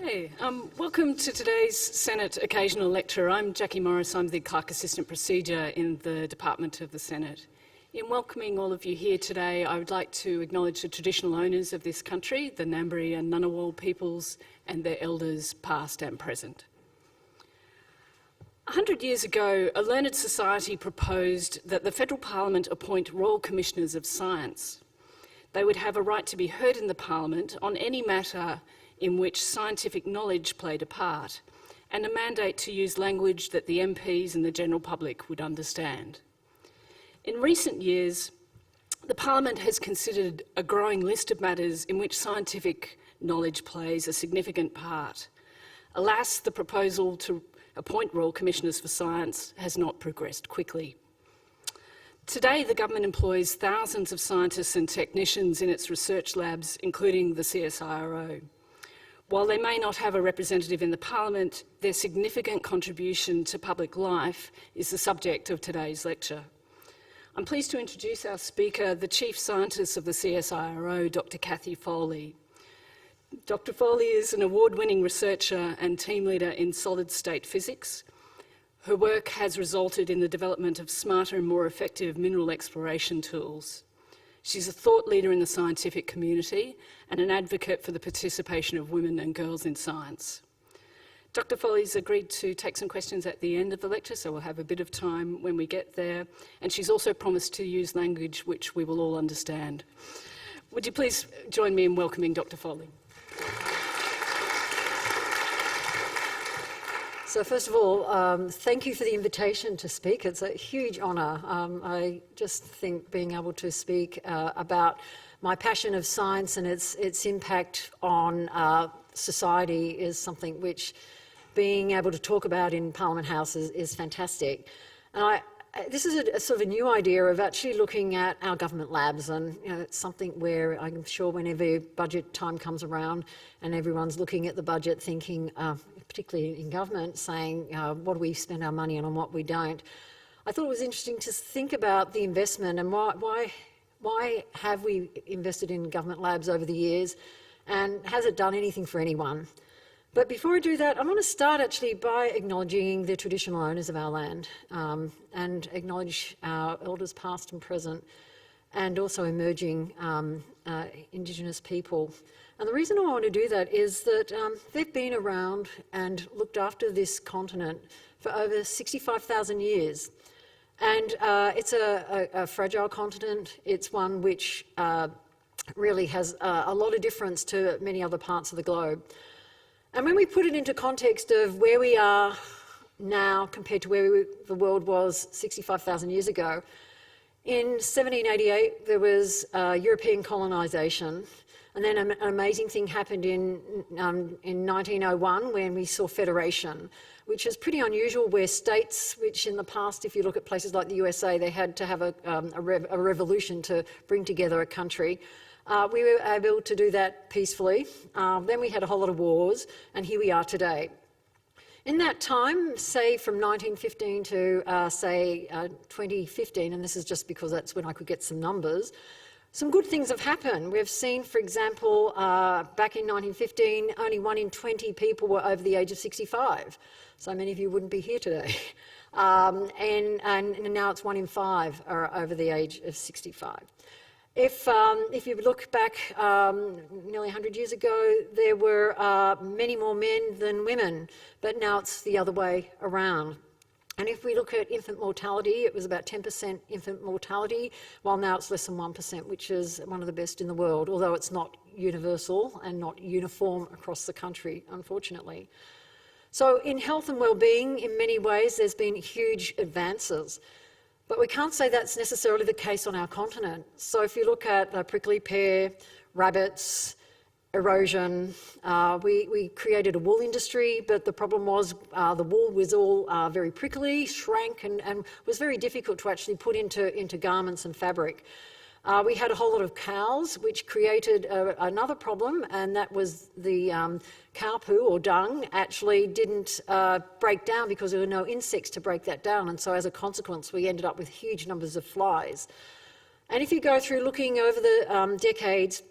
Okay, welcome to today's Senate Occasional Lecture. I'm Jackie Morris, I'm the Clerk Assistant Procedure in the Department of the Senate. In welcoming all of you here today, I would like to acknowledge the traditional owners of this country, the Ngambri and Ngunnawal peoples and their elders past and present. 100 years ago, a learned society proposed that the Federal Parliament appoint Royal Commissioners of Science. They would have a right to be heard in the Parliament on any matter in which scientific knowledge played a part, and a mandate to use language that the MPs and the general public would understand. In recent years, the Parliament has considered a growing list of matters in which scientific knowledge plays a significant part. Alas, the proposal to appoint Royal Commissioners for Science has not progressed quickly. Today, the government employs thousands of scientists and technicians in its research labs, including the CSIRO. While they may not have a representative in the Parliament, their significant contribution to public life is the subject of today's lecture. I'm pleased to introduce our speaker, the Chief Scientist of the CSIRO, Dr. Cathy Foley. Dr. Foley is an award-winning researcher and team leader in solid-state physics. Her work has resulted in the development of smarter and more effective mineral exploration tools. She's a thought leader in the scientific community and an advocate for the participation of women and girls in science. Dr. Foley's agreed to take some questions at the end of the lecture, so we'll have a bit of time when we get there. And she's also promised to use language which we will all understand. Would you please join me in welcoming Dr. Foley? So first of all, thank you for the invitation to speak. It's a huge honour. I just think being able to speak about my passion of science and its impact on society is something which being able to talk about in Parliament House is fantastic. And this is a sort of a new idea of actually looking at our government labs, and it's something where I'm sure whenever budget time comes around and everyone's looking at the budget thinking, particularly in government, saying what do we spend our money on and what we don't. I thought it was interesting to think about the investment and why have we invested in government labs over the years, and has it done anything for anyone? But before I do that, I want to start actually by acknowledging the traditional owners of our land and acknowledge our elders past and present, and also emerging Indigenous people. And the reason I want to do that is that they've been around and looked after this continent for over 65,000 years. And it's a fragile continent. It's one which really has a lot of difference to many other parts of the globe. And when we put it into context of where we are now compared to where the world was 65,000 years ago, in 1788 there was European colonisation, and then an amazing thing happened in 1901 when we saw federation, which is pretty unusual, where states, which in the past, if you look at places like the USA, they had to have a revolution to bring together a country. We were able to do that peacefully. Then we had a whole lot of wars, and here we are today. In that time, say from 1915 to 2015, and this is just because that's when I could get some numbers, some good things have happened. We've seen, for example, back in 1915, only 1 in 20 people were over the age of 65. So many of you wouldn't be here today. And now it's 1 in 5 are over the age of 65. If you look back nearly 100 years ago, there were many more men than women, but now it's the other way around. And if we look at infant mortality, it was about 10% infant mortality, while now it's less than 1%, which is one of the best in the world, although it's not universal and not uniform across the country, unfortunately. So in health and well-being, in many ways, there's been huge advances. But we can't say that's necessarily the case on our continent. So if you look at the prickly pear, rabbits, erosion, we created a wool industry, but the problem was the wool was all very prickly, shrank, and was very difficult to actually put into garments and fabric. We had a whole lot of cows, which created another problem, and that was the cow poo or dung actually didn't break down because there were no insects to break that down, and so as a consequence we ended up with huge numbers of flies. And if you go through looking over the decades,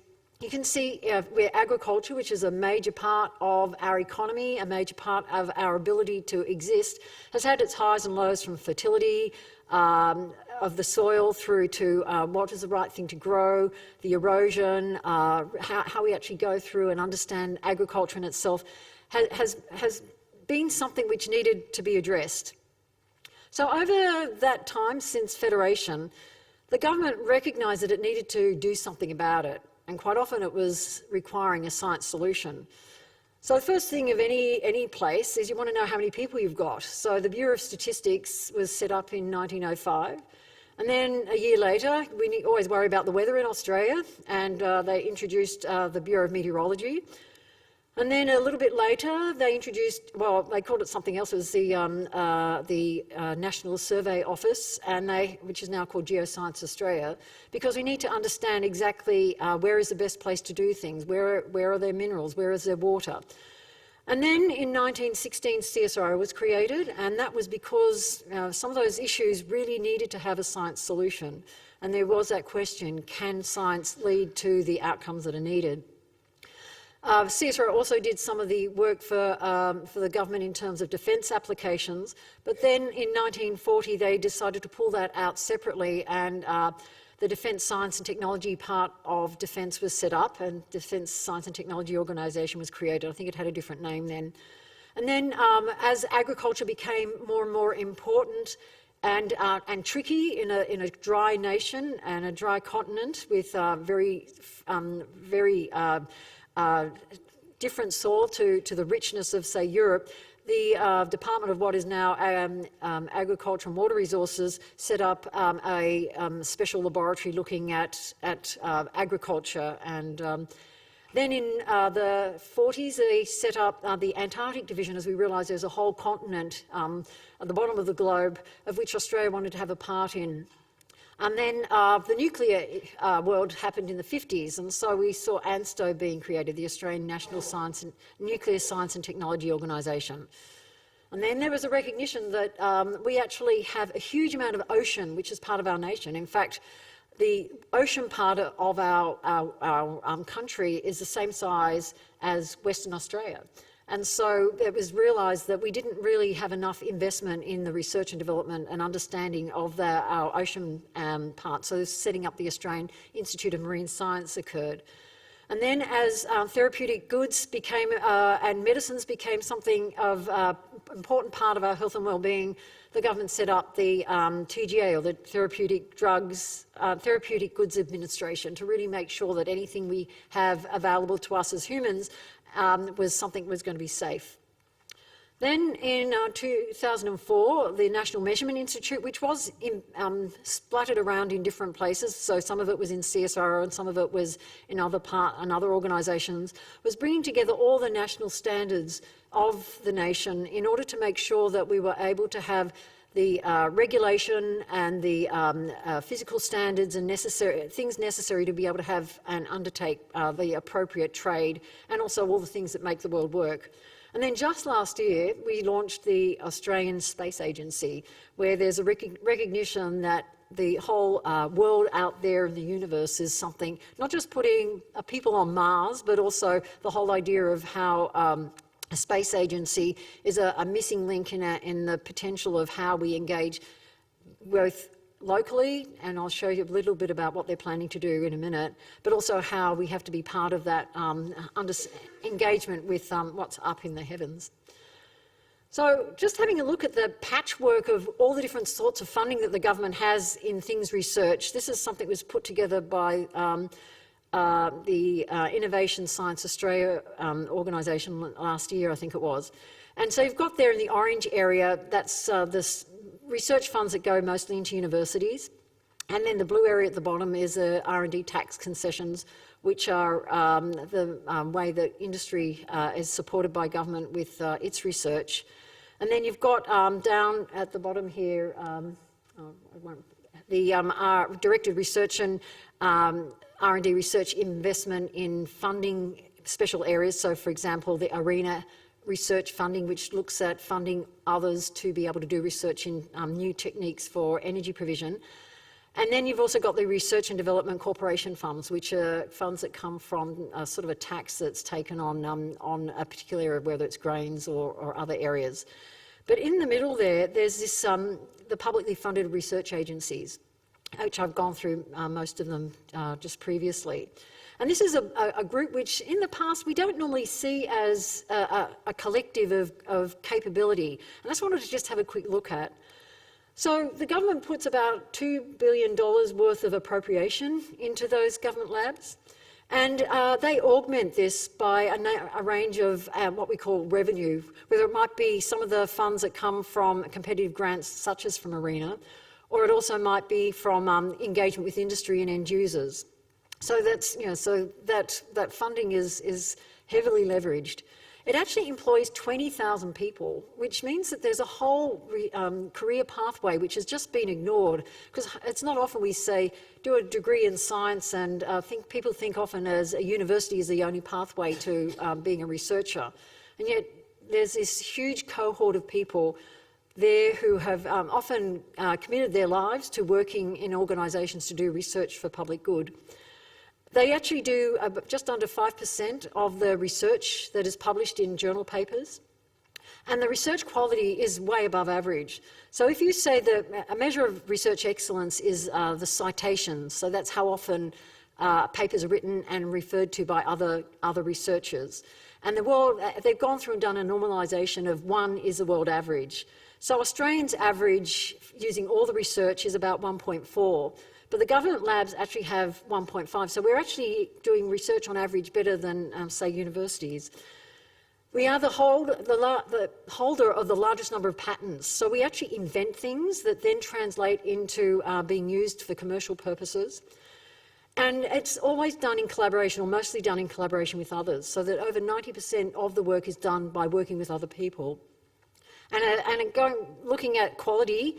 You can see where agriculture, which is a major part of our economy, a major part of our ability to exist, has had its highs and lows, from fertility of the soil through to what is the right thing to grow, the erosion, how we actually go through and understand agriculture in itself has been something which needed to be addressed. So over that time since Federation, the government recognised that it needed to do something about it. And quite often it was requiring a science solution. So the first thing of any place is you want to know how many people you've got. So the Bureau of Statistics was set up in 1905. And then a year later, we always worry about the weather in Australia, and they introduced the Bureau of Meteorology. And then a little bit later, they introduced, well, they called it something else, it was the National Survey Office, which is now called Geoscience Australia, because we need to understand exactly where is the best place to do things, where are there minerals, where is there water. And then in 1916, CSIRO was created, and that was because some of those issues really needed to have a science solution. And there was that question, can science lead to the outcomes that are needed? CSIRO also did some of the work for the government in terms of defence applications, but then in 1940 they decided to pull that out separately, and the Defence Science and Technology part of Defence was set up, and Defence Science and Technology Organisation was created. I think it had a different name then. And then as agriculture became more and more important and tricky in a dry nation and a dry continent with very different soil to the richness of, say, Europe, the Department of what is now Agriculture and Water Resources set up a special laboratory looking at agriculture. And then in the 40s, they set up the Antarctic Division, as we realised there's a whole continent at the bottom of the globe of which Australia wanted to have a part in. And then the nuclear world happened in the 50s, and so we saw ANSTO being created, the Australian National Nuclear Science and Technology Organisation. And then there was a recognition that we actually have a huge amount of ocean, which is part of our nation. In fact, the ocean part of our country is the same size as Western Australia. And so it was realised that we didn't really have enough investment in the research and development and understanding of our ocean part. So setting up the Australian Institute of Marine Science occurred. And then as therapeutic goods became and medicines became something of important part of our health and well-being, the government set up the TGA, or the Therapeutic Goods Administration, to really make sure that anything we have available to us as humans was something that was going to be safe. Then in 2004, the National Measurement Institute, which was splattered around in different places, so some of it was in CSIRO and some of it was in other organisations, was bringing together all the national standards of the nation in order to make sure that we were able to have the regulation and the physical standards and things necessary to be able to have and undertake the appropriate trade, and also all the things that make the world work. And then just last year, we launched the Australian Space Agency, where there's a recognition that the whole world out there in the universe is something, not just putting people on Mars, but also the whole idea of how a space agency is a missing link in the potential of how we engage both locally, and I'll show you a little bit about what they're planning to do in a minute, but also how we have to be part of that engagement with what's up in the heavens. So just having a look at the patchwork of all the different sorts of funding that the government has in things research, this is something that was put together by the Innovation Science Australia organisation last year, I think it was. And so you've got there in the orange area, that's the research funds that go mostly into universities. And then the blue area at the bottom is R&D tax concessions, which are the way that industry is supported by government with its research. And then you've got down at the bottom here, the directed research and R&D research investment in funding special areas. So, for example, the ARENA research funding, which looks at funding others to be able to do research in new techniques for energy provision. And then you've also got the Research and Development Corporation funds, which are funds that come from sort of a tax that's taken on a particular area, whether it's grains or other areas. But in the middle there's this, the publicly funded research agencies, which I've gone through most of them just previously. And this is a group which in the past we don't normally see as a collective of capability. And that's what I wanted to just have a quick look at. So the government puts about $2 billion worth of appropriation into those government labs, and they augment this by a range of what we call revenue, whether it might be some of the funds that come from competitive grants such as from ARENA, or it also might be from engagement with industry and end users. So that's, so that funding is heavily leveraged. It actually employs 20,000 people, which means that there's a whole career pathway which has just been ignored, because it's not often we say do a degree in science, and people think often as a university is the only pathway to being a researcher. And yet there's this huge cohort of people there who have often committed their lives to working in organisations to do research for public good. They actually do just under 5% of the research that is published in journal papers, and the research quality is way above average. So if you say that a measure of research excellence is the citations, so that's how often papers are written and referred to by other researchers. And the world, they've gone through and done a normalisation of 1 is the world average. So Australians' average, using all the research, is about 1.4. But the government labs actually have 1.5, so we're actually doing research on average better than, say, universities. We are the holder of the largest number of patents, so we actually invent things that then translate into being used for commercial purposes. And it's always done in collaboration, or mostly done in collaboration with others, so that over 90% of the work is done by working with other people. And looking at quality,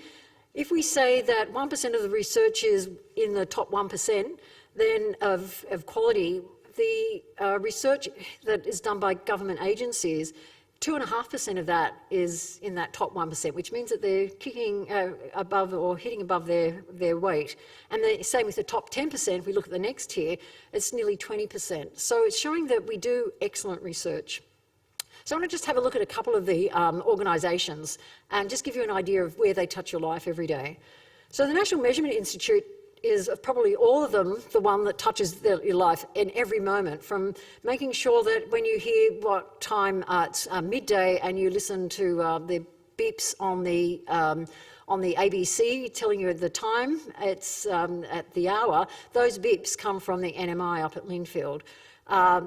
if we say that 1% of the research is in the top 1%, then of quality, the research that is done by government agencies, 2.5% of that is in that top 1%, which means that they're kicking above or hitting above their weight. And the same with the top 10%, if we look at the next tier, it's nearly 20%. So it's showing that we do excellent research. So I want to just have a look at a couple of the organisations and just give you an idea of where they touch your life every day. So the National Measurement Institute is, of probably all of them, the one that touches your life in every moment, from making sure that when you hear what time it's midday and you listen to the beeps on the ABC telling you the time, it's at the hour, those beeps come from the NMI up at Linfield.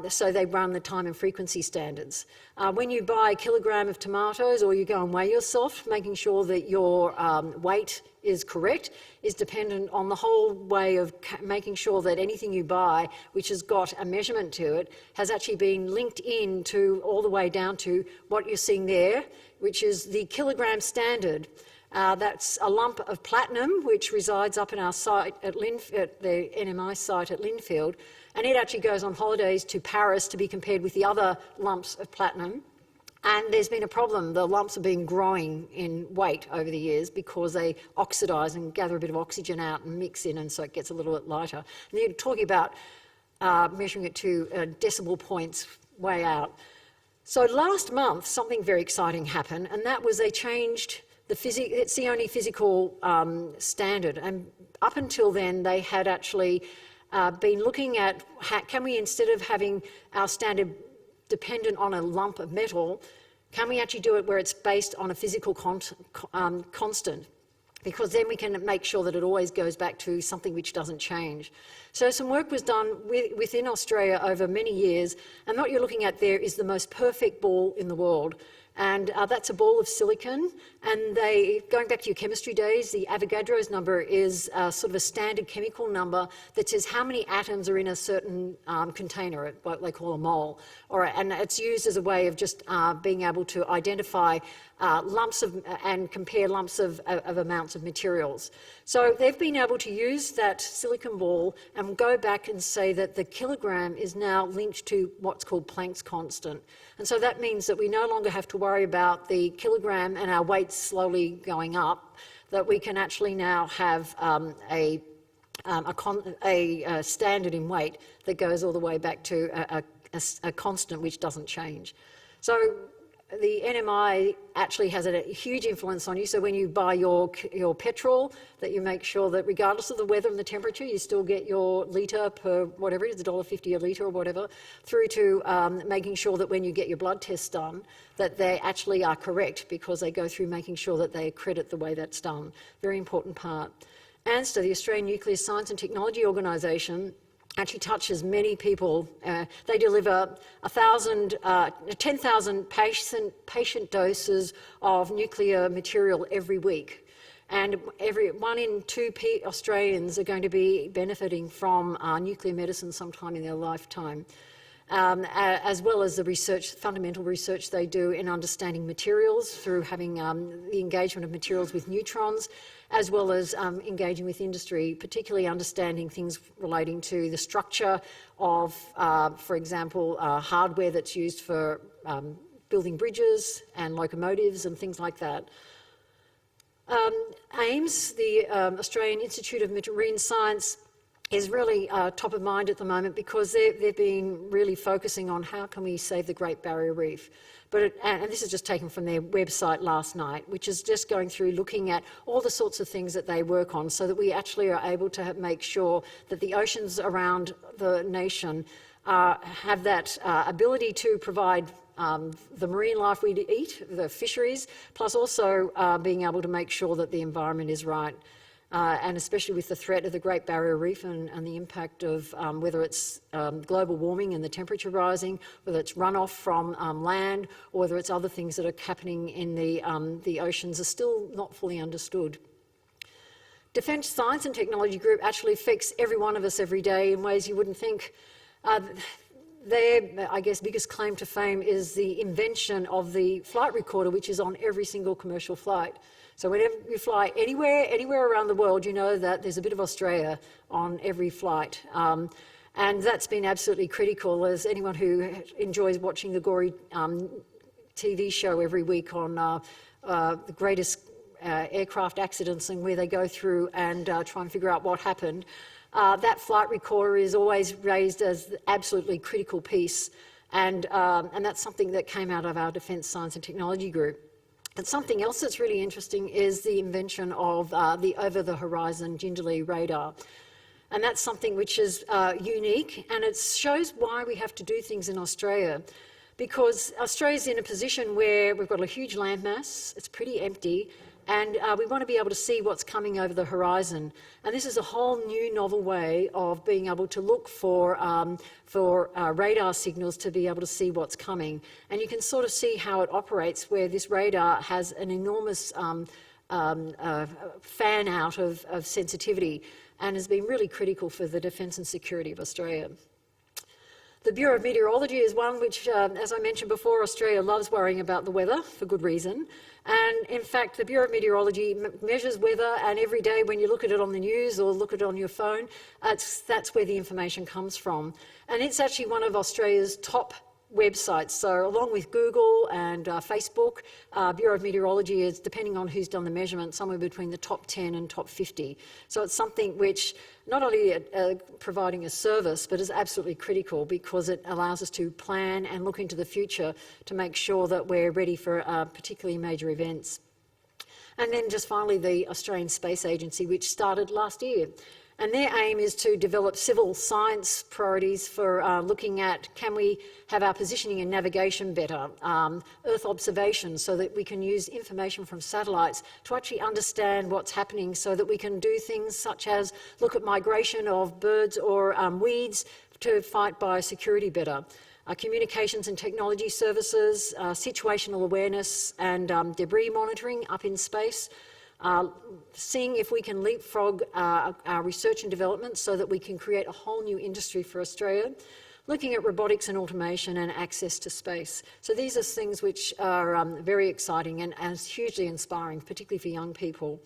So they run the time and frequency standards. When you buy a kilogram of tomatoes or you go and weigh yourself, making sure that your weight is correct is dependent on the whole way of making sure that anything you buy which has got a measurement to it has actually been linked in to all the way down to what you're seeing there, which is the kilogram standard. That's a lump of platinum which resides up in our site at the NMI site at Linfield, and it actually goes on holidays to Paris to be compared with the other lumps of platinum. And there's been a problem. The lumps have been growing in weight over the years because they oxidise and gather a bit of oxygen out and mix in, and so it gets a little bit lighter. And you're talking about measuring it to decimal points way out. So last month, something very exciting happened, and that was they changed it's the only physical standard. And up until then, they had actually been looking at can we, instead of having our standard dependent on a lump of metal, can we actually do it where it's based on a physical constant? Because then we can make sure that it always goes back to something which doesn't change. So some work was done within Australia over many years, and what you're looking at there is the most perfect ball in the world. And that's a ball of silicon, and going back to your chemistry days, the Avogadro's number is sort of a standard chemical number that says how many atoms are in a certain container, what they call a mole. And it's used as a way of just being able to identify lumps of and compare lumps of amounts of materials. So they've been able to use that silicon ball and go back and say that the kilogram is now linked to what's called Planck's constant. And so that means that we no longer have to worry about the kilogram and our weights slowly going up, that we can actually now have a a standard in weight that goes all the way back to a constant which doesn't change. So the NMI actually has a huge influence on you. So when you buy your petrol, that you make sure that regardless of the weather and the temperature, you still get your litre per whatever it is, $1.50 a litre or whatever, through to making sure that when you get your blood tests done, that they actually are correct, because they go through making sure that they accredit the way that's done. Very important part. ANSTA, the Australian Nuclear Science and Technology Organisation, actually touches many people. They deliver 10,000 patient doses of nuclear material every week. And 1 in 2 Australians are going to be benefiting from nuclear medicine sometime in their lifetime. As well as the research, fundamental research they do in understanding materials through having the engagement of materials with neutrons, as well as engaging with industry, particularly understanding things relating to the structure of, for example, hardware that's used for building bridges and locomotives and things like that. AIMS, the Australian Institute of Marine Science, is really top of mind at the moment, because they've been really focusing on how can we save the Great Barrier Reef. And this is just taken from their website last night, which is just going through looking at all the sorts of things that they work on, so that we actually are able to make sure that the oceans around the nation have that ability to provide the marine life we eat, the fisheries, plus also being able to make sure that the environment is right. And especially with the threat of the Great Barrier Reef and the impact of whether it's global warming and the temperature rising, whether it's runoff from land, or whether it's other things that are happening in the oceans, are still not fully understood. Defence Science and Technology Group actually affects every one of us every day in ways you wouldn't think. Their, I guess, biggest claim to fame is the invention of the flight recorder, which is on every single commercial flight. So whenever you fly anywhere around the world, you know that there's a bit of Australia on every flight. And that's been absolutely critical, as anyone who enjoys watching the gory TV show every week on the greatest aircraft accidents and where they go through and try and figure out what happened. That flight recorder is always raised as the absolutely critical piece, and that's something that came out of our Defence Science and Technology Group. And something else that's really interesting is the invention of the over-the-horizon gingerly radar. And that's something which is unique, and it shows why we have to do things in Australia. Because Australia's in a position where we've got a huge landmass, it's pretty empty, and we want to be able to see what's coming over the horizon. And this is a whole new novel way of being able to look for radar signals to be able to see what's coming. And you can sort of see how it operates, where this radar has an enormous fan out of sensitivity, and has been really critical for the defence and security of Australia. The Bureau of Meteorology is one which, as I mentioned before, Australia loves worrying about the weather for good reason. And in fact, the Bureau of Meteorology measures weather, and every day when you look at it on the news or look at it on your phone, that's where the information comes from. And it's actually one of Australia's top websites. So along with Google and Facebook, Bureau of Meteorology is, depending on who's done the measurement, somewhere between the top 10 and top 50. So it's something which not only providing a service, but is absolutely critical, because it allows us to plan and look into the future to make sure that we're ready for particularly major events. And then just finally, the Australian Space Agency, which started last year. And their aim is to develop civil science priorities for looking at, can we have our positioning and navigation better, Earth observation, so that we can use information from satellites to actually understand what's happening, so that we can do things such as look at migration of birds or weeds to fight biosecurity better. Communications and technology services, situational awareness and debris monitoring up in space. Seeing if we can leapfrog our research and development so that we can create a whole new industry for Australia, looking at robotics and automation and access to space. So these are things which are very exciting and hugely inspiring, particularly for young people.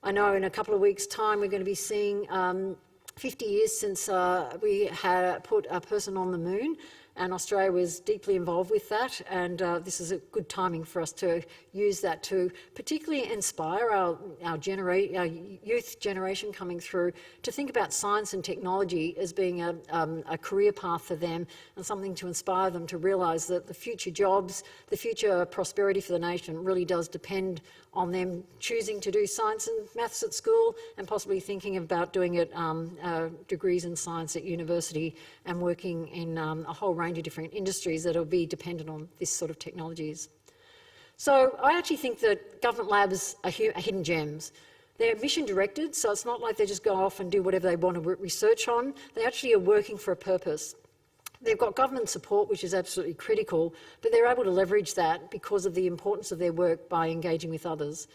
I know in a couple of weeks' time we're going to be seeing 50 years since we had put a person on the moon, and Australia was deeply involved with that, and this is a good timing for us to use that to particularly inspire our youth generation coming through to think about science and technology as being a career path for them and something to inspire them to realise that the future jobs, the future prosperity for the nation really does depend on them choosing to do science and maths at school and possibly thinking about doing it degrees in science at university and working in a whole range of different industries that will be dependent on this sort of technologies. So I actually think that government labs are hidden gems. They're mission directed, so it's not like they just go off and do whatever they want to research on. They actually are working for a purpose. They've got government support, which is absolutely critical, but they're able to leverage that because of the importance of their work by engaging with others.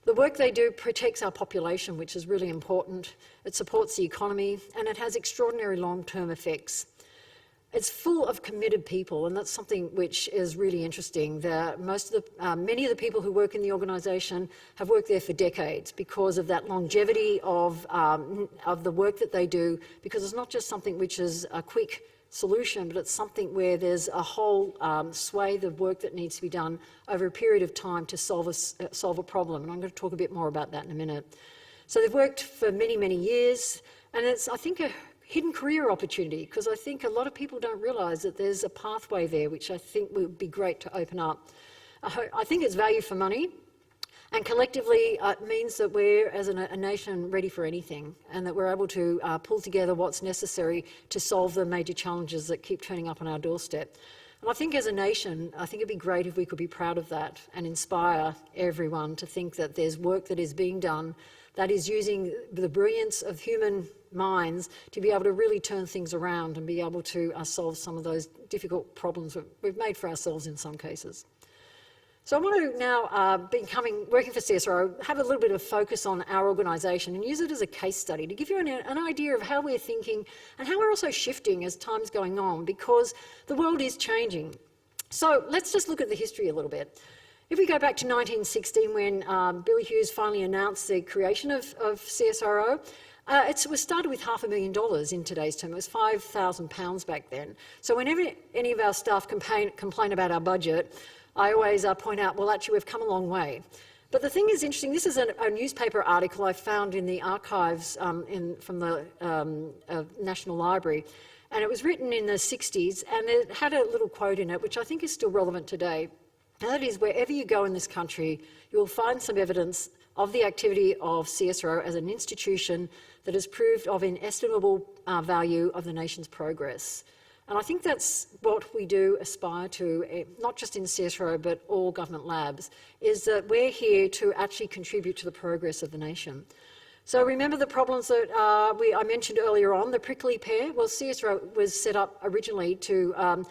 The work they do protects our population, which is really important. It supports the economy, and it has extraordinary long-term effects. It's full of committed people, and that's something which is really interesting. Many of the people who work in the organisation have worked there for decades because of that longevity of the work that they do, because it's not just something which is a quick solution, but it's something where there's a whole swathe of work that needs to be done over a period of time to solve a problem. And I'm going to talk a bit more about that in a minute. So they've worked for many, many years, and it's, I think, a hidden career opportunity, because I think a lot of people don't realise that there's a pathway there, which I think would be great to open up. I think it's value for money. And collectively, it means that we're, as a nation, ready for anything, and that we're able to pull together what's necessary to solve the major challenges that keep turning up on our doorstep. And I think as a nation, I think it'd be great if we could be proud of that and inspire everyone to think that there's work that is being done that is using the brilliance of human minds to be able to really turn things around and be able to solve some of those difficult problems that we've made for ourselves in some cases. So I want to now, working for CSIRO, have a little bit of a focus on our organisation and use it as a case study to give you an idea of how we're thinking and how we're also shifting as time's going on, because the world is changing. So let's just look at the history a little bit. If we go back to 1916, when Billy Hughes finally announced the creation of CSIRO, it was started with $500,000 in today's term. It was £5,000 back then. So whenever any of our staff complain about our budget, I always point out, well, actually, we've come a long way. But the thing is interesting, this is a newspaper article I found in the archives from the National Library, and it was written in the 60s, and it had a little quote in it, which I think is still relevant today. And that is, wherever you go in this country, you will find some evidence of the activity of CSIRO as an institution that has proved of inestimable value of the nation's progress. And I think that's what we do aspire to, not just in CSIRO, but all government labs, is that we're here to actually contribute to the progress of the nation. So remember the problems that I mentioned earlier on, the prickly pear? Well, CSIRO was set up originally to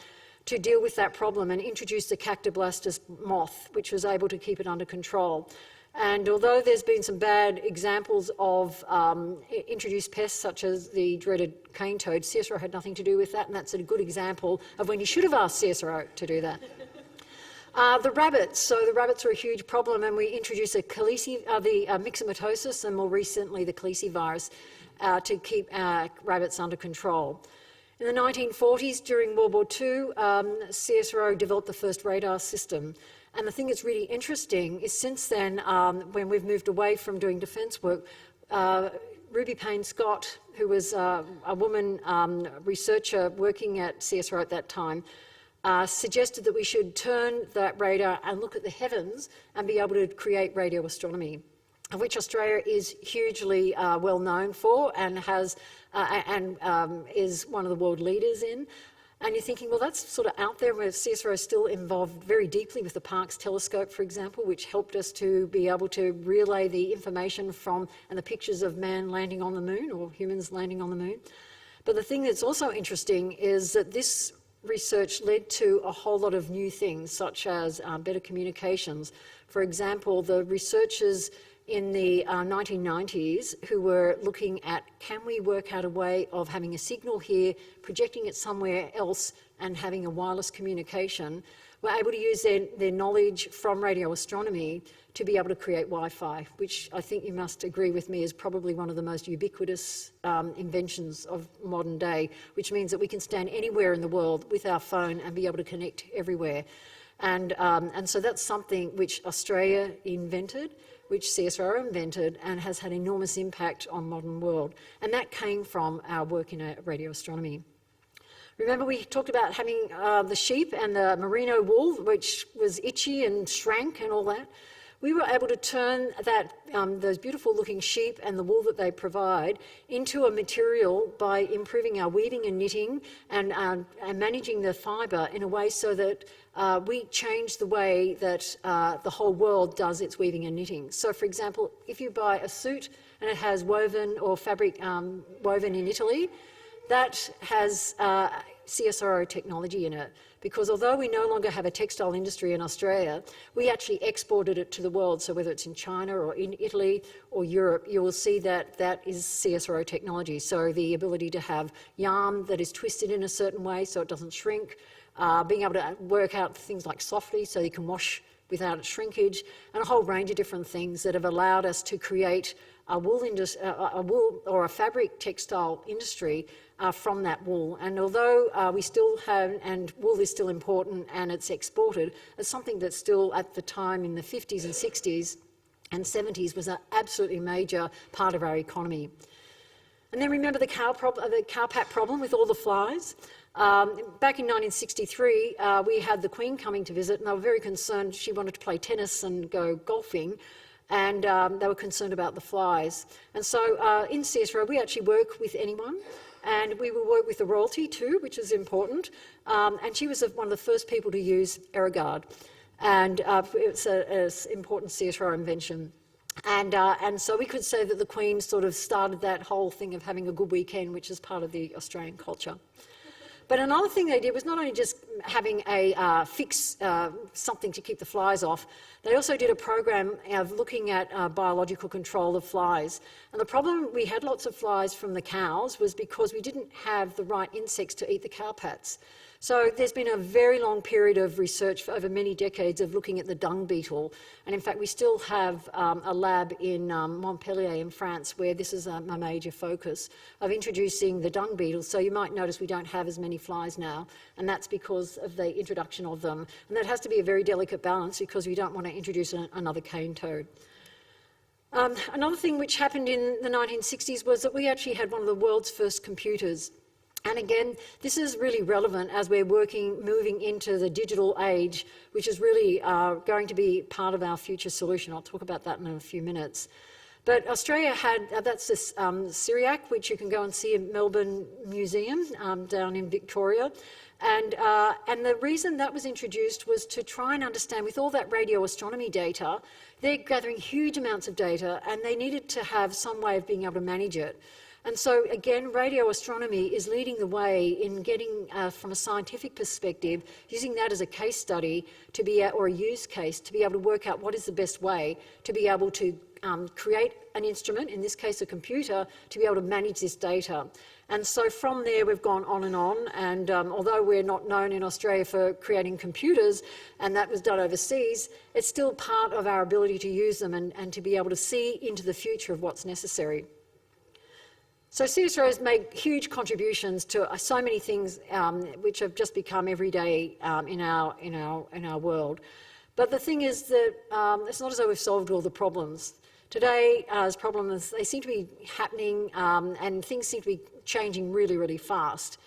deal with that problem and introduce the Cactoblastis moth, which was able to keep it under control. And although there's been some bad examples of introduced pests such as the dreaded cane toad, CSIRO had nothing to do with that, and that's a good example of when you should have asked CSIRO to do that. The rabbits, so the rabbits are a huge problem, and we introduced the myxomatosis and more recently the calicivirus to keep rabbits under control. In the 1940s, during World War II, CSIRO developed the first radar system. And the thing that's really interesting is since then, when we've moved away from doing defence work, Ruby Payne Scott, who was a woman researcher working at CSIRO at that time, suggested that we should turn that radar and look at the heavens and be able to create radio astronomy, of which Australia is hugely well known for and has is one of the world leaders in. And you're thinking, well, that's sort of out there, where CSIRO is still involved very deeply with the Parkes telescope, for example, which helped us to be able to relay the information from and the pictures of man landing on the moon, or humans landing on the moon. But the thing that's also interesting is that this research led to a whole lot of new things, such as better communications. For example, the researchers in the 1990s who were looking at, can we work out a way of having a signal here, projecting it somewhere else and having a wireless communication, were able to use their knowledge from radio astronomy to be able to create Wi-Fi, which I think you must agree with me is probably one of the most ubiquitous inventions of modern day, which means that we can stand anywhere in the world with our phone and be able to connect everywhere. And so that's something which Australia invented, which CSIRO invented, and has had enormous impact on modern world. And that came from our work in radio astronomy. Remember we talked about having the sheep and the merino wool, which was itchy and shrank and all that. We were able to turn that, those beautiful looking sheep and the wool that they provide into a material by improving our weaving and knitting and managing the fibre in a way so that we change the way that the whole world does its weaving and knitting. So for example, if you buy a suit and it has woven or fabric woven in Italy, that has CSIRO technology in it, because although we no longer have a textile industry in Australia, we actually exported it to the world. So whether it's in China or in Italy or Europe, you will see that that is CSIRO technology. So the ability to have yarn that is twisted in a certain way so it doesn't shrink, being able to work out things like softly so you can wash without shrinkage, and a whole range of different things that have allowed us to create a wool or a fabric textile industry from that wool. And although we still have, and wool is still important and it's exported, it's something that still at the time in the 50s and 60s and 70s was an absolutely major part of our economy. And then remember the cowpat problem with all the flies. Back in 1963, we had the Queen coming to visit, and they were very concerned. She wanted to play tennis and go golfing, and they were concerned about the flies. And so in CSIRO, we actually work with anyone, and we will work with the royalty too, which is important. And she was one of the first people to use Aerogard, and it's an important CSIRO invention. And so we could say that the Queen sort of started that whole thing of having a good weekend, which is part of the Australian culture. But another thing they did was not only just having a fix, something to keep the flies off, they also did a program of looking at biological control of flies. And the problem, we had lots of flies from the cows, was because we didn't have the right insects to eat the cowpats. So there's been a very long period of research for over many decades of looking at the dung beetle. And in fact, we still have a lab in Montpellier in France where this is a major focus of introducing the dung beetle. So you might notice we don't have as many flies now, and that's because of the introduction of them. And that has to be a very delicate balance because we don't want to introduce another cane toad. Another thing which happened in the 1960s was that we actually had one of the world's first computers. And again, this is really relevant as we're moving into the digital age, which is really going to be part of our future solution. I'll talk about that in a few minutes. But Australia had, that's this CSIRO, which you can go and see in Melbourne Museum down in Victoria. And the reason that was introduced was to try and understand, with all that radio astronomy data, they're gathering huge amounts of data and they needed to have some way of being able to manage it. And so, again, radio astronomy is leading the way in getting, from a scientific perspective, using that as a case study to be, or a use case, to be able to work out what is the best way to be able to create an instrument, in this case a computer, to be able to manage this data. And so from there we've gone on, and although we're not known in Australia for creating computers, and that was done overseas, it's still part of our ability to use them and to be able to see into the future of what's necessary. So CSIRO has made huge contributions to so many things which have just become everyday in our world. But the thing is that it's not as though we've solved all the problems. Today, as problems, they seem to be happening and things seem to be changing really, really fast.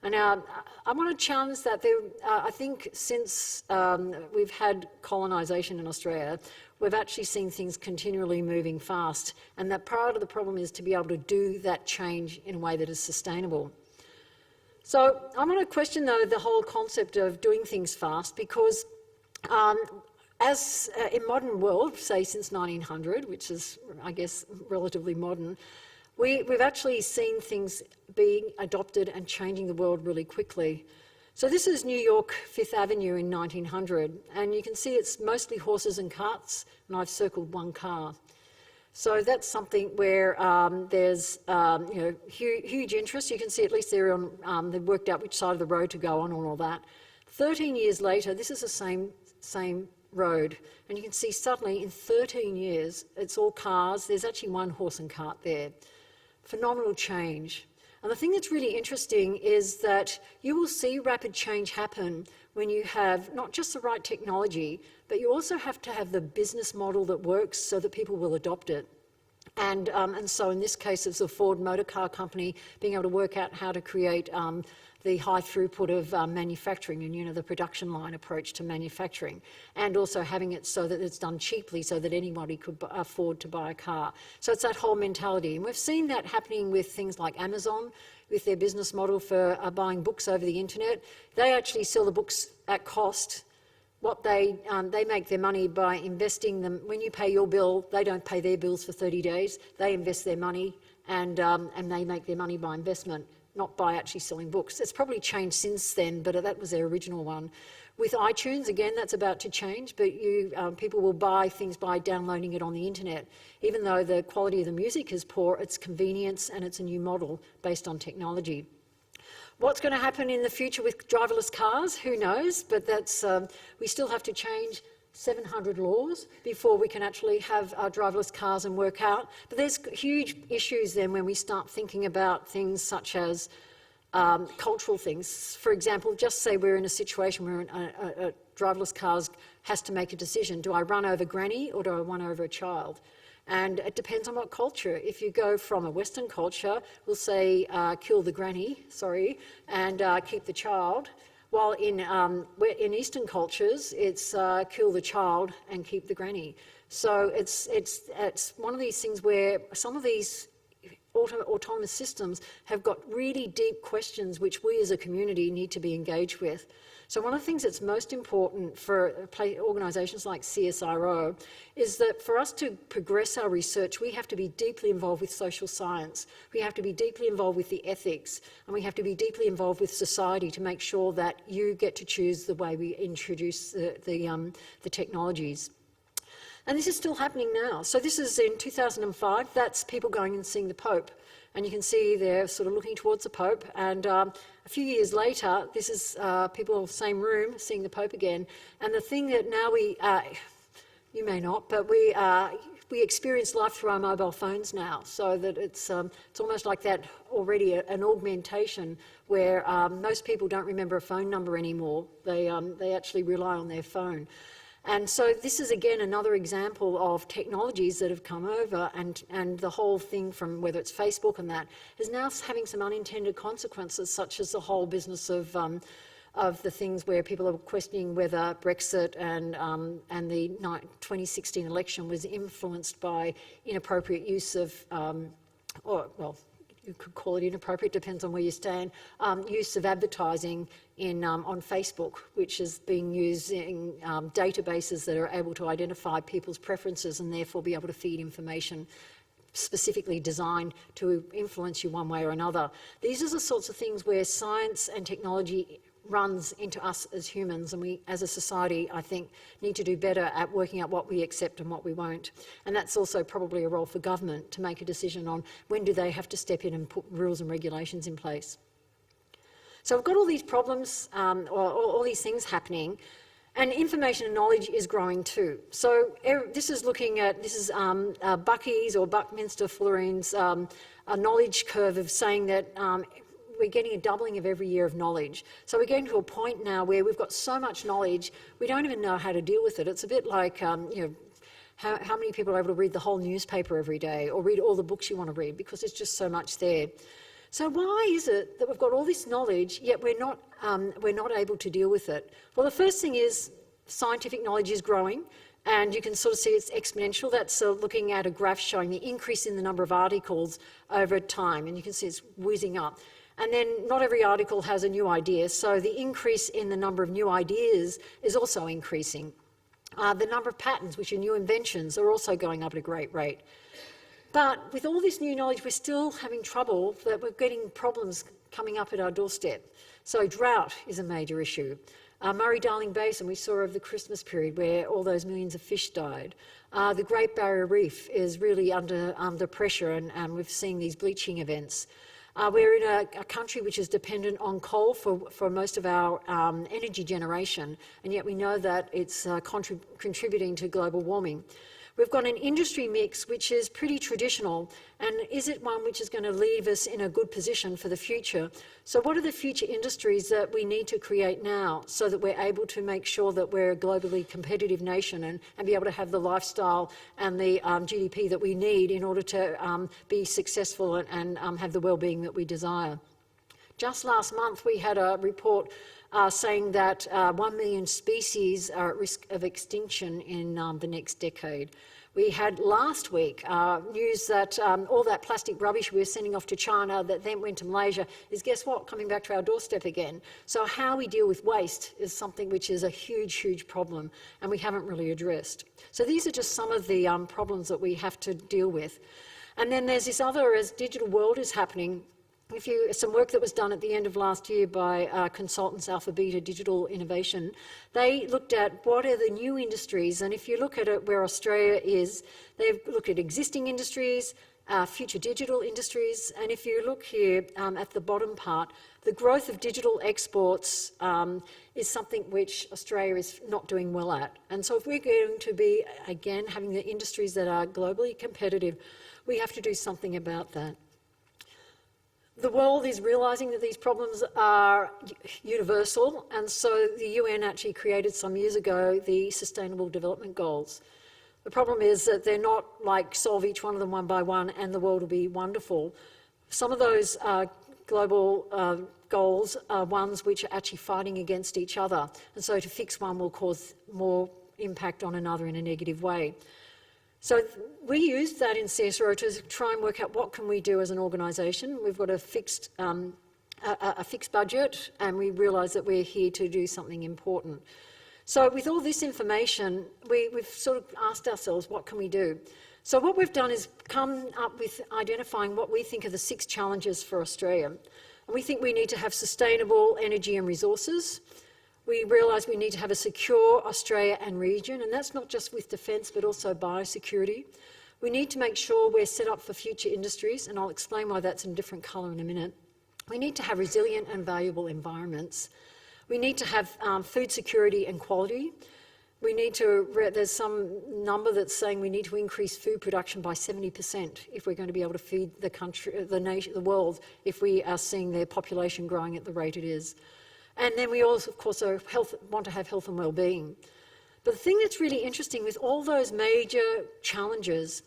And now I want to challenge that. I think since we've had colonisation in Australia, we've actually seen things continually moving fast, and that part of the problem is to be able to do that change in a way that is sustainable. So I want to question, though, the whole concept of doing things fast, because as in modern world, say since 1900, which is, I guess, relatively modern, we've actually seen things being adopted and changing the world really quickly. So this is New York, Fifth Avenue in 1900, and you can see it's mostly horses and carts, and I've circled one car. So that's something where there's huge interest. You can see at least they're on, they've worked out which side of the road to go on and all that. 13 years later, this is the same road, and you can see suddenly in 13 years, it's all cars. There's actually one horse and cart there. Phenomenal change. And the thing that's really interesting is that you will see rapid change happen when you have not just the right technology, but you also have to have the business model that works so that people will adopt it. And so in this case, it's the Ford Motor Car Company being able to work out how to create the high throughput of manufacturing and, the production line approach to manufacturing, and also having it so that it's done cheaply so that anybody could afford to buy a car. So it's that whole mentality. And we've seen that happening with things like Amazon, with their business model for buying books over the internet. They actually sell the books at cost. What they make their money by investing them. When you pay your bill, they don't pay their bills for 30 days. They invest their money and they make their money by investment, not by actually selling books. It's probably changed since then, but that was their original one. With iTunes, again, that's about to change, but people will buy things by downloading it on the internet. Even though the quality of the music is poor, it's convenience and it's a new model based on technology. What's going to happen in the future with driverless cars? Who knows? But that's we still have to change 700 laws before we can actually have driverless cars and work out. But there's huge issues then when we start thinking about things such as cultural things. For example, just say we're in a situation where a driverless car has to make a decision. Do I run over granny or do I run over a child? And it depends on what culture. If you go from a Western culture, we'll say kill the granny, and keep the child. While in Eastern cultures, it's kill the child and keep the granny. So it's one of these things where some of these autonomous systems have got really deep questions which we as a community need to be engaged with. So one of the things that's most important for organisations like CSIRO is that for us to progress our research, we have to be deeply involved with social science, we have to be deeply involved with the ethics, and we have to be deeply involved with society to make sure that you get to choose the way we introduce the technologies. And this is still happening now. So this is in 2005, that's people going and seeing the Pope. And you can see they're sort of looking towards the Pope. And a few years later, this is people in the same room seeing the Pope again. And the thing that now you may not, but we experience life through our mobile phones now. So that it's almost like that already an augmentation where most people don't remember a phone number anymore. They actually rely on their phone. And so this is, again, another example of technologies that have come over, and the whole thing from whether it's Facebook and that is now having some unintended consequences, such as the whole business of the things where people are questioning whether Brexit and the 2016 election was influenced by inappropriate use of, you could call it inappropriate, depends on where you stand, use of advertising on Facebook, which is being used in databases that are able to identify people's preferences and therefore be able to feed information specifically designed to influence you one way or another. These are the sorts of things where science and technology runs into us as humans, and we as a society, I think, need to do better at working out what we accept and what we won't. And that's also probably a role for government to make a decision on when do they have to step in and put rules and regulations in place. So we've got all these problems, all these things happening, and information and knowledge is growing too. So this is Bucky's or Buckminster Fullerene's knowledge curve of saying that we're getting a doubling of every year of knowledge. So we're getting to a point now where we've got so much knowledge, we don't even know how to deal with it. It's a bit like, how many people are able to read the whole newspaper every day or read all the books you want to read, because there's just so much there. So why is it that we've got all this knowledge, yet we're not able to deal with it? Well, the first thing is scientific knowledge is growing, and you can sort of see it's exponential. That's looking at a graph showing the increase in the number of articles over time, and you can see it's whizzing up. And then not every article has a new idea, so the increase in the number of new ideas is also increasing. The number of patents, which are new inventions, are also going up at a great rate. But with all this new knowledge, we're still having trouble that we're getting problems coming up at our doorstep. So drought is a major issue. Murray-Darling Basin, we saw over the Christmas period where all those millions of fish died. The Great Barrier Reef is really under pressure, and we've seen these bleaching events. We're in a country which is dependent on coal for most of our energy generation, and yet we know that it's contributing to global warming. We've got an industry mix which is pretty traditional, and is it one which is going to leave us in a good position for the future? So what are the future industries that we need to create now so that we're able to make sure that we're a globally competitive nation and be able to have the lifestyle and the GDP that we need in order to be successful and have the well-being that we desire? Just last month we had a report saying that 1 million species are at risk of extinction in the next decade. We had last week news that all that plastic rubbish we were sending off to China that then went to Malaysia is, guess what, coming back to our doorstep again. So how we deal with waste is something which is a huge, huge problem, and we haven't really addressed. So these are just some of the problems that we have to deal with. And then there's this other, as digital world is happening, some work that was done at the end of last year by consultants Alpha Beta Digital Innovation, they looked at what are the new industries, and if you look at it where Australia is, they've looked at existing industries, future digital industries, and if you look here at the bottom part, the growth of digital exports is something which Australia is not doing well at. And so if we're going to be, again, having the industries that are globally competitive, we have to do something about that. The world is realising that these problems are universal, and so the UN actually created some years ago the Sustainable Development Goals. The problem is that they're not like solve each one of them one by one and the world will be wonderful. Some of those global goals are ones which are actually fighting against each other, and so to fix one will cause more impact on another in a negative way. So we used that in CSIRO to try and work out what can we do as an organisation. We've got a fixed budget, and we realise that we're here to do something important. So with all this information, we've sort of asked ourselves, what can we do? So what we've done is come up with identifying what we think are the 6 challenges for Australia. And we think we need to have sustainable energy and resources. We realise we need to have a secure Australia and region, and that's not just with defence but also biosecurity. We need to make sure we're set up for future industries, and I'll explain why that's in a different colour in a minute. We need to have resilient and valuable environments. We need to have food security and quality. We need to, there's some number that's saying we need to increase food production by 70% if we're going to be able to feed the country, the nation, the world, if we are seeing their population growing at the rate it is. And then we also, of course, want to have health and well-being. But the thing that's really interesting with all those major challenges,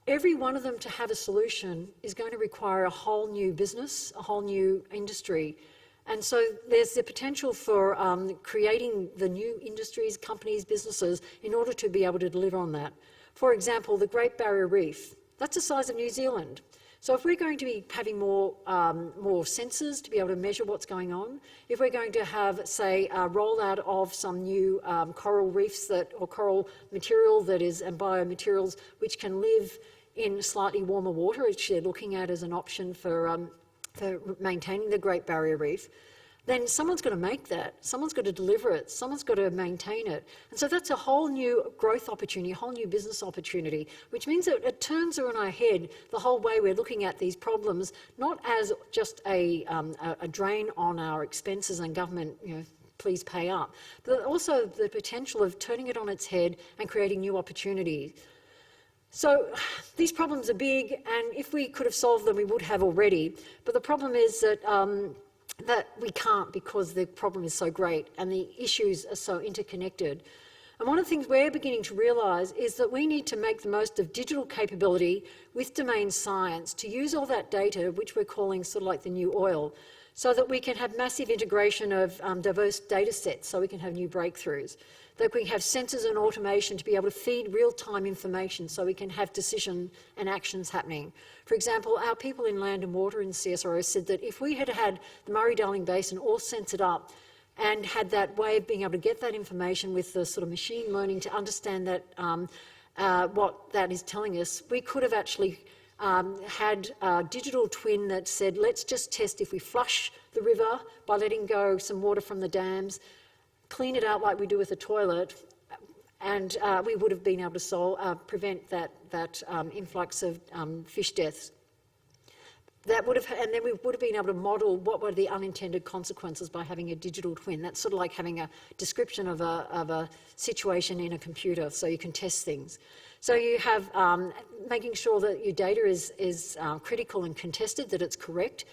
every one of them to have a solution is going to require a whole new business, a whole new industry. And so there's the potential for creating the new industries, companies, businesses, in order to be able to deliver on that. For example, the Great Barrier Reef, that's the size of New Zealand. So if we're going to be having more sensors to be able to measure what's going on, if we're going to have, say, a rollout of some new coral reefs or coral material that is, and biomaterials which can live in slightly warmer water, which they're looking at as an option for maintaining the Great Barrier Reef, then someone's got to make that, someone's got to deliver it, someone's got to maintain it. And so that's a whole new growth opportunity, a whole new business opportunity, which means that it turns on our head the whole way we're looking at these problems, not as just a drain on our expenses and government, please pay up, but also the potential of turning it on its head and creating new opportunities. So these problems are big, and if we could have solved them, we would have already. But the problem is that that we can't, because the problem is so great and the issues are so interconnected. And one of the things we're beginning to realise is that we need to make the most of digital capability with domain science to use all that data, which we're calling sort of like the new oil, so that we can have massive integration of diverse data sets, so we can have new breakthroughs, that we have sensors and automation to be able to feed real-time information so we can have decision and actions happening. For example, our people in Land and Water in CSIRO said that if we had had the Murray-Darling Basin all sensored up and had that way of being able to get that information with the sort of machine learning to understand that what that is telling us, we could have actually had a digital twin that said, let's just test if we flush the river by letting go some water from the dams, clean it out like we do with a toilet, and we would have been able to prevent that influx of fish deaths. And then we would have been able to model what were the unintended consequences by having a digital twin. That's sort of like having a description of a situation in a computer, so you can test things. So you have making sure that your data is critical and contested, that it's correct,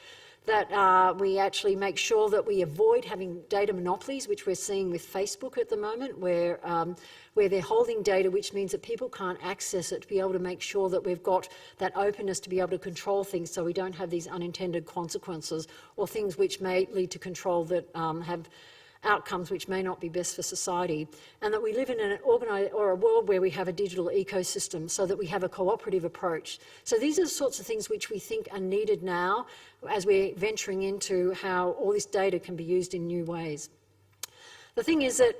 that we actually make sure that we avoid having data monopolies, which we're seeing with Facebook at the moment, where they're holding data, which means that people can't access it, to be able to make sure that we've got that openness to be able to control things so we don't have these unintended consequences or things which may lead to control that have outcomes which may not be best for society, and that we live in a world where we have a digital ecosystem so that we have a cooperative approach. So these are the sorts of things which we think are needed now as we're venturing into how all this data can be used in new ways. The thing is that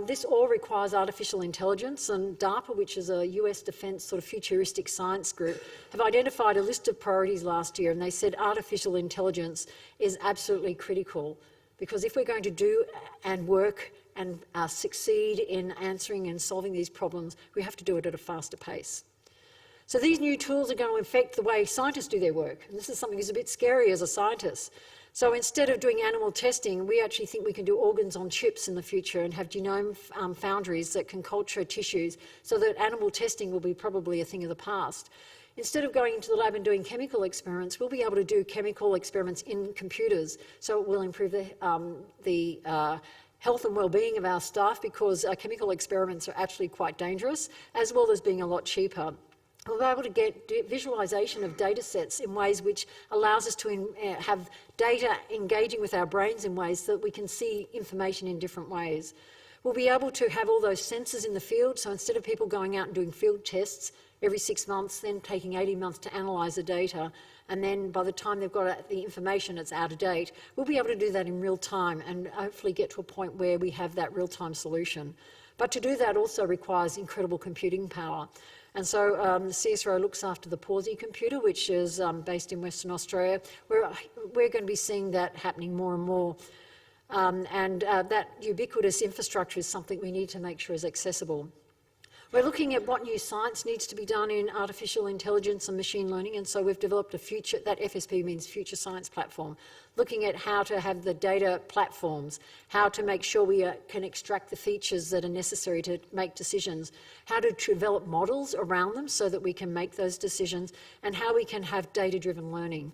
this all requires artificial intelligence, and DARPA, which is a US defence sort of futuristic science group, have identified a list of priorities last year, and they said artificial intelligence is absolutely critical. Because if we're going to do and work and succeed in answering and solving these problems, we have to do it at a faster pace. So these new tools are going to affect the way scientists do their work. And this is something that's a bit scary as a scientist. So instead of doing animal testing, we actually think we can do organs on chips in the future and have genome foundries that can culture tissues, so that animal testing will be probably a thing of the past. Instead of going into the lab and doing chemical experiments, we'll be able to do chemical experiments in computers, so it will improve the health and well-being of our staff, because chemical experiments are actually quite dangerous, as well as being a lot cheaper. We'll be able to get visualisation of data sets in ways which allows us to have data engaging with our brains in ways that we can see information in different ways. We'll be able to have all those sensors in the field, so instead of people going out and doing field tests every 6 months, then taking 18 months to analyse the data, and then by the time they've got the information, it's out of date, we'll be able to do that in real time and hopefully get to a point where we have that real-time solution. But to do that also requires incredible computing power. And so the CSIRO looks after the Pawsey computer, which is based in Western Australia. We're going to be seeing that happening more and more. That ubiquitous infrastructure is something we need to make sure is accessible. We're looking at what new science needs to be done in artificial intelligence and machine learning, and so we've developed that FSP means Future Science Platform, looking at how to have the data platforms, how to make sure we can extract the features that are necessary to make decisions, how to develop models around them so that we can make those decisions, and how we can have data-driven learning.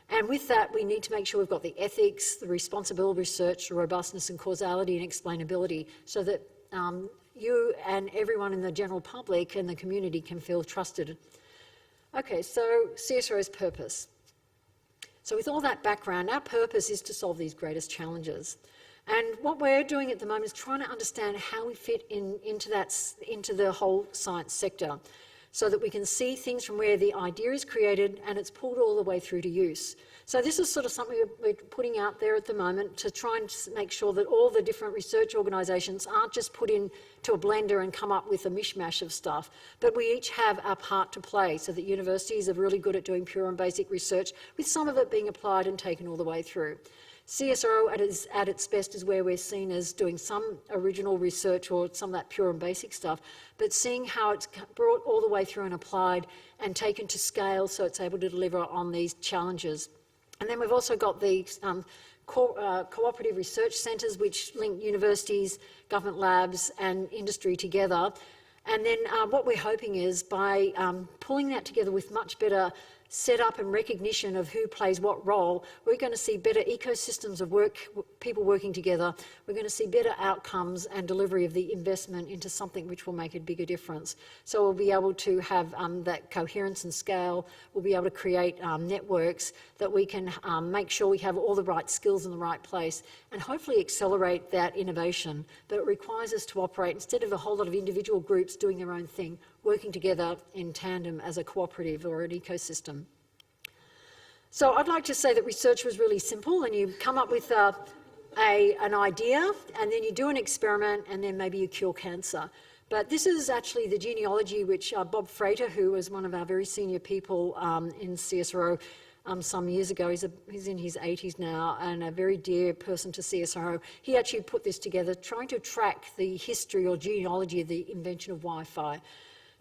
And with that, we need to make sure we've got the ethics, the responsible research, the robustness and causality and explainability, so that you and everyone in the general public and the community can feel trusted. Okay, so CSIRO's purpose. So with all that background, our purpose is to solve these greatest challenges. And what we're doing at the moment is trying to understand how we fit into the whole science sector, so that we can see things from where the idea is created and it's pulled all the way through to use. So this is sort of something we're putting out there at the moment to try and make sure that all the different research organisations aren't just put into a blender and come up with a mishmash of stuff, but we each have our part to play, so that universities are really good at doing pure and basic research, with some of it being applied and taken all the way through. CSIRO at its best is where we're seen as doing some original research or some of that pure and basic stuff, but seeing how it's brought all the way through and applied and taken to scale so it's able to deliver on these challenges. And then we've also got the cooperative research centres, which link universities, government labs and industry together. And then what we're hoping is by pulling that together with much better set up and recognition of who plays what role, we're going to see better ecosystems of work, people working together. We're going to see better outcomes and delivery of the investment into something which will make a bigger difference. So we'll be able to have that coherence and scale. We'll be able to create networks that we can make sure we have all the right skills in the right place and hopefully accelerate that innovation. But it requires us to operate, instead of a whole lot of individual groups doing their own thing, working together in tandem as a cooperative or an ecosystem. So I'd like to say that research was really simple, and you come up with an idea, and then you do an experiment, and then maybe you cure cancer. But this is actually the genealogy which Bob Frater, who was one of our very senior people in CSIRO some years ago, he's in his 80s now and a very dear person to CSIRO, he actually put this together trying to track the history or genealogy of the invention of Wi-Fi,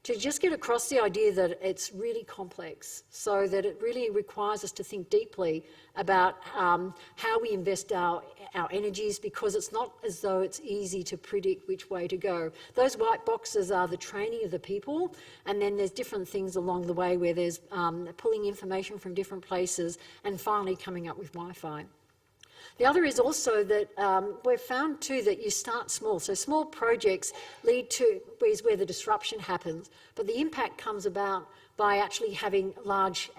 to just get across the idea that it's really complex, so that it really requires us to think deeply about how we invest our energies, because it's not as though it's easy to predict which way to go. Those white boxes are the training of the people, and then there's different things along the way where there's pulling information from different places and finally coming up with Wi-Fi. The other is also that we've found too that you start small. So small projects lead to is where the disruption happens, but the impact comes about by actually having large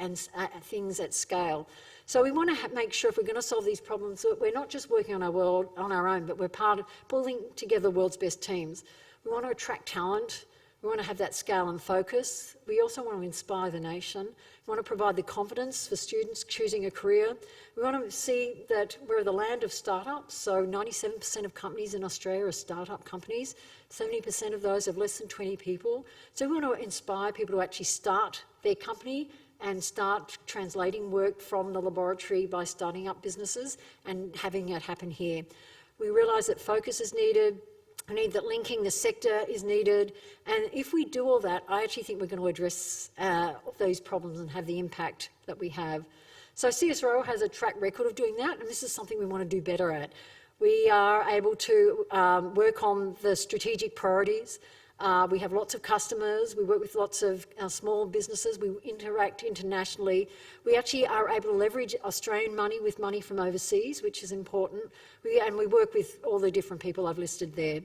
things at scale. So we want to make sure if we're going to solve these problems that we're not just working on our own, but we're part of pulling together the world's best teams. We want to attract talent. We want to have that scale and focus. We also want to inspire the nation. We want to provide the confidence for students choosing a career. We want to see that we're the land of startups, so 97% of companies in Australia are startup companies. 70% of those have less than 20 people. So we want to inspire people to actually start their company and start translating work from the laboratory by starting up businesses and having it happen here. We realise that focus is needed. We need that linking the sector is needed, and if we do all that, I actually think we're going to address those problems and have the impact that we have. So CSIRO has a track record of doing that, and this is something we want to do better at. We are able to work on the strategic priorities. We have lots of customers. We work with lots of small businesses. We interact internationally. We actually are able to leverage Australian money with money from overseas, which is important. And we work with all the different people I've listed there.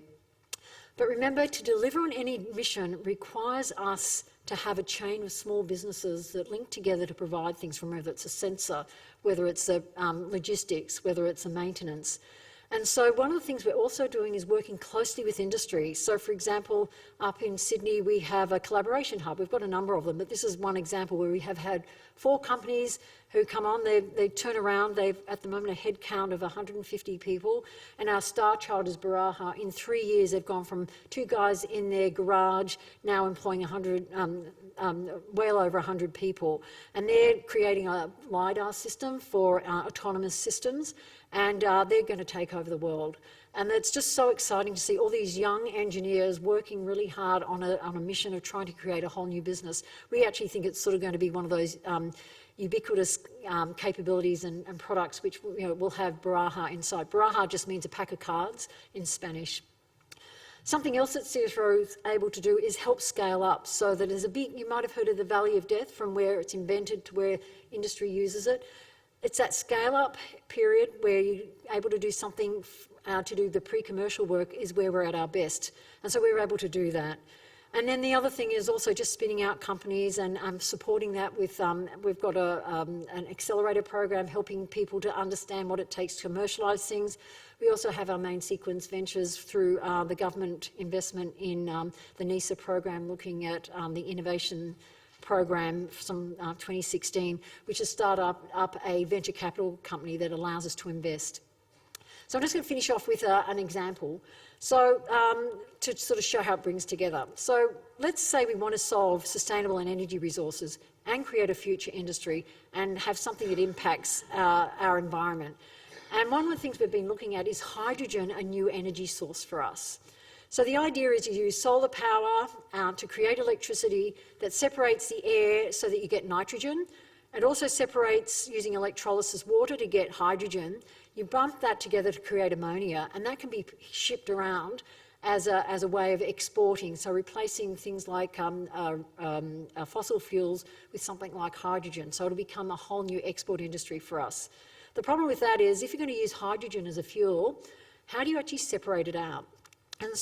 But remember, to deliver on any mission requires us to have a chain of small businesses that link together to provide things, from whether it's a sensor, whether it's a logistics, whether it's a maintenance. And so one of the things we're also doing is working closely with industry. So for example, up in Sydney, we have a collaboration hub. We've got a number of them, but this is one example where we have had 4 companies who come on, they turn around, they've at the moment a head count of 150 people, and our star child is Baraha. In 3 years, they've gone from 2 guys in their garage, now employing well over 100 people. And they're creating a LiDAR system for autonomous systems, and they're going to take over the world. And it's just so exciting to see all these young engineers working really hard on a mission of trying to create a whole new business. We actually think it's sort of going to be one of those ubiquitous capabilities and products which will have Baraha inside. Baraha just means a pack of cards in Spanish. Something else that CSIRO is able to do is help scale up, so that there's you might have heard of the Valley of Death, from where it's invented to where industry uses it. It's that scale-up period where you're able to do something to do the pre-commercial work is where we're at our best. And so we're able to do that. And then the other thing is also just spinning out companies and supporting that with, we've got an accelerator program helping people to understand what it takes to commercialise things. We also have our main sequence ventures through the government investment in the NISA program, looking at the innovation program from 2016, which has started up a venture capital company that allows us to invest. So I'm just going to finish off with an example. So to sort of show how it brings together. So let's say we want to solve sustainable and energy resources and create a future industry and have something that impacts our environment. And one of the things we've been looking at is hydrogen, a new energy source for us. So the idea is you use solar power to create electricity that separates the air so that you get nitrogen. It also separates using electrolysis water to get hydrogen. You bump that together to create ammonia, and that can be shipped around as a way of exporting, so replacing things like fossil fuels with something like hydrogen. So it'll become a whole new export industry for us. The problem with that is if you're going to use hydrogen as a fuel, how do you actually separate it out? And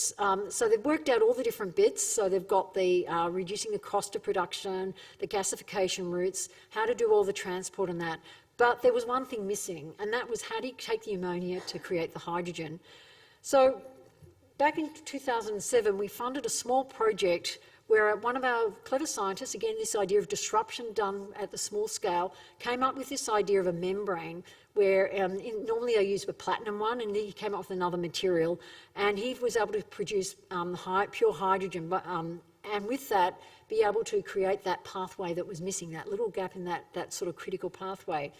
so they've worked out all the different bits. So they've got the reducing the cost of production, the gasification routes, how to do all the transport and that. But there was one thing missing, and that was how do you take the ammonia to create the hydrogen? So back in 2007, we funded a small project where one of our clever scientists, again, this idea of disruption done at the small scale, came up with this idea of a membrane where normally I use the platinum one, and he came up with another material, and he was able to produce pure hydrogen, and with that, be able to create that pathway that was missing, that little gap in that sort of critical pathway.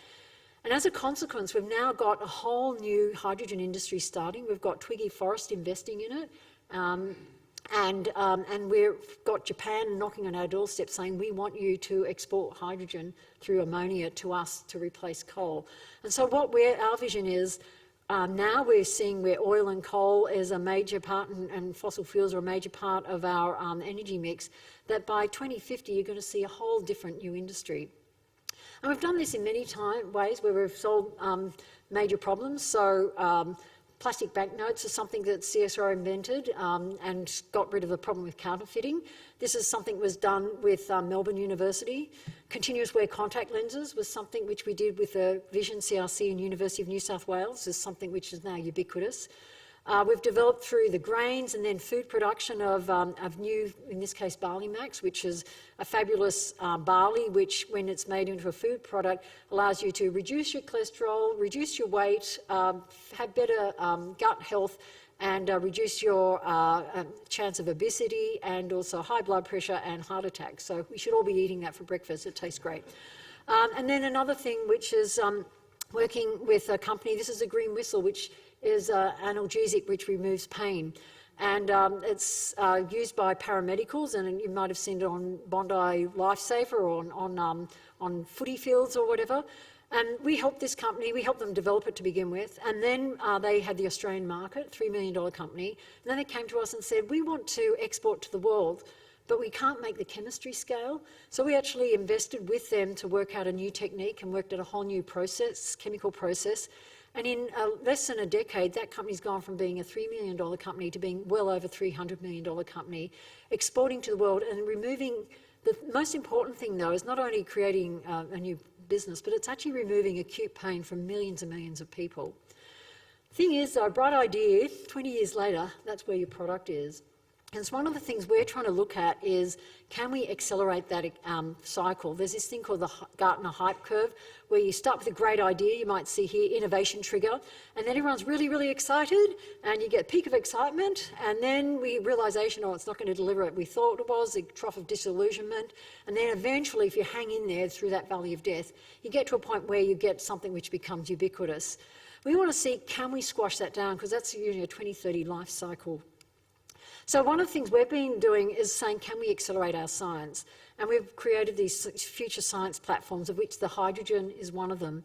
And as a consequence, we've now got a whole new hydrogen industry starting. We've got Twiggy Forrest investing in it. And we've got Japan knocking on our doorstep saying, we want you to export hydrogen through ammonia to us to replace coal. And so our vision is, now we're seeing where oil and coal is a major part and fossil fuels are a major part of our energy mix, that by 2050 you're going to see a whole different new industry. And we've done this in many ways where we've solved major problems. So plastic banknotes is something that CSIRO invented and got rid of the problem with counterfeiting. This is something that was done with Melbourne University. Continuous wear contact lenses was something which we did with the Vision CRC and University of New South Wales, is something which is now ubiquitous. We've developed through the grains and then food production of new, in this case, barley max, which is a fabulous barley, which when it's made into a food product allows you to reduce your cholesterol, reduce your weight, have better gut health, and reduce your chance of obesity and also high blood pressure and heart attacks. So we should all be eating that for breakfast. It tastes great. And then another thing which is working with a company, this is a green whistle, which is analgesic, which removes pain. And it's used by paramedicals, and you might have seen it on Bondi Lifesaver or on footy fields or whatever. And we helped this company, we helped them develop it to begin with, and then they had the Australian market, $3 million company, and then they came to us and said, we want to export to the world, but we can't make the chemistry scale. So we actually invested with them to work out a new technique and worked out a whole new process, chemical process. And in less than a decade, that company's gone from being a $3 million company to being well over $300 million company, exporting to the world and removing. The most important thing, though, is not only creating a new business, but it's actually removing acute pain from millions and millions of people. Thing is, though, a bright idea, 20 years later, that's where your product is. And so one of the things we're trying to look at is, can we accelerate that cycle? There's this thing called the Gartner hype curve, where you start with a great idea, you might see here, innovation trigger, and then everyone's really, really excited, and you get a peak of excitement, and then realisation, oh, it's not going to deliver what we thought it was, a trough of disillusionment, and then eventually, if you hang in there through that valley of death, you get to a point where you get something which becomes ubiquitous. We want to see, can we squash that down, because that's usually a 2030 life cycle. So one of the things we've been doing is saying, can we accelerate our science? And we've created these future science platforms, of which the hydrogen is one of them.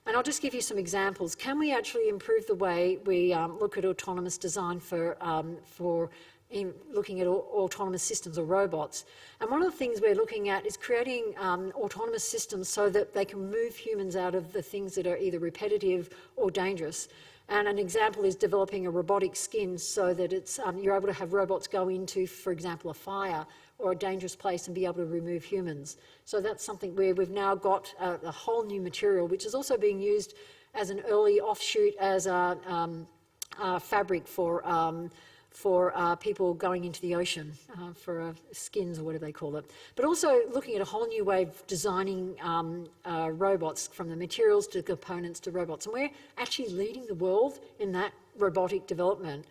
And I'll just give you some examples. Can we actually improve the way we look at autonomous design for looking at autonomous systems or robots? And one of the things we're looking at is creating autonomous systems so that they can move humans out of the things that are either repetitive or dangerous. And an example is developing a robotic skin so that it's, you're able to have robots go into, for example, a fire or a dangerous place and be able to remove humans. So that's something where we've now got a whole new material, which is also being used as an early offshoot as a fabric for people going into the ocean, for skins or whatever they call it. But also looking at a whole new way of designing robots, from the materials to the components to robots. And we're actually leading the world in that robotic development.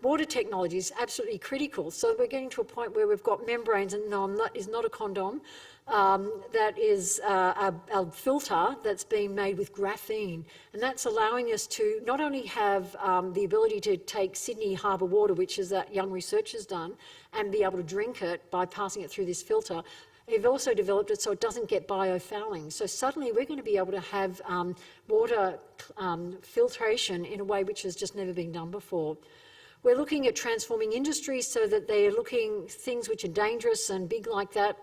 Water technology is absolutely critical. So we're getting to a point where we've got membranes, and no, is not a condom, that is a filter that's being made with graphene. And that's allowing us to not only have the ability to take Sydney Harbour water, which is that young researcher's done, and be able to drink it by passing it through this filter. They've also developed it so it doesn't get biofouling. So suddenly we're going to be able to have water filtration in a way which has just never been done before. We're looking at transforming industries so that they're looking things which are dangerous and big like that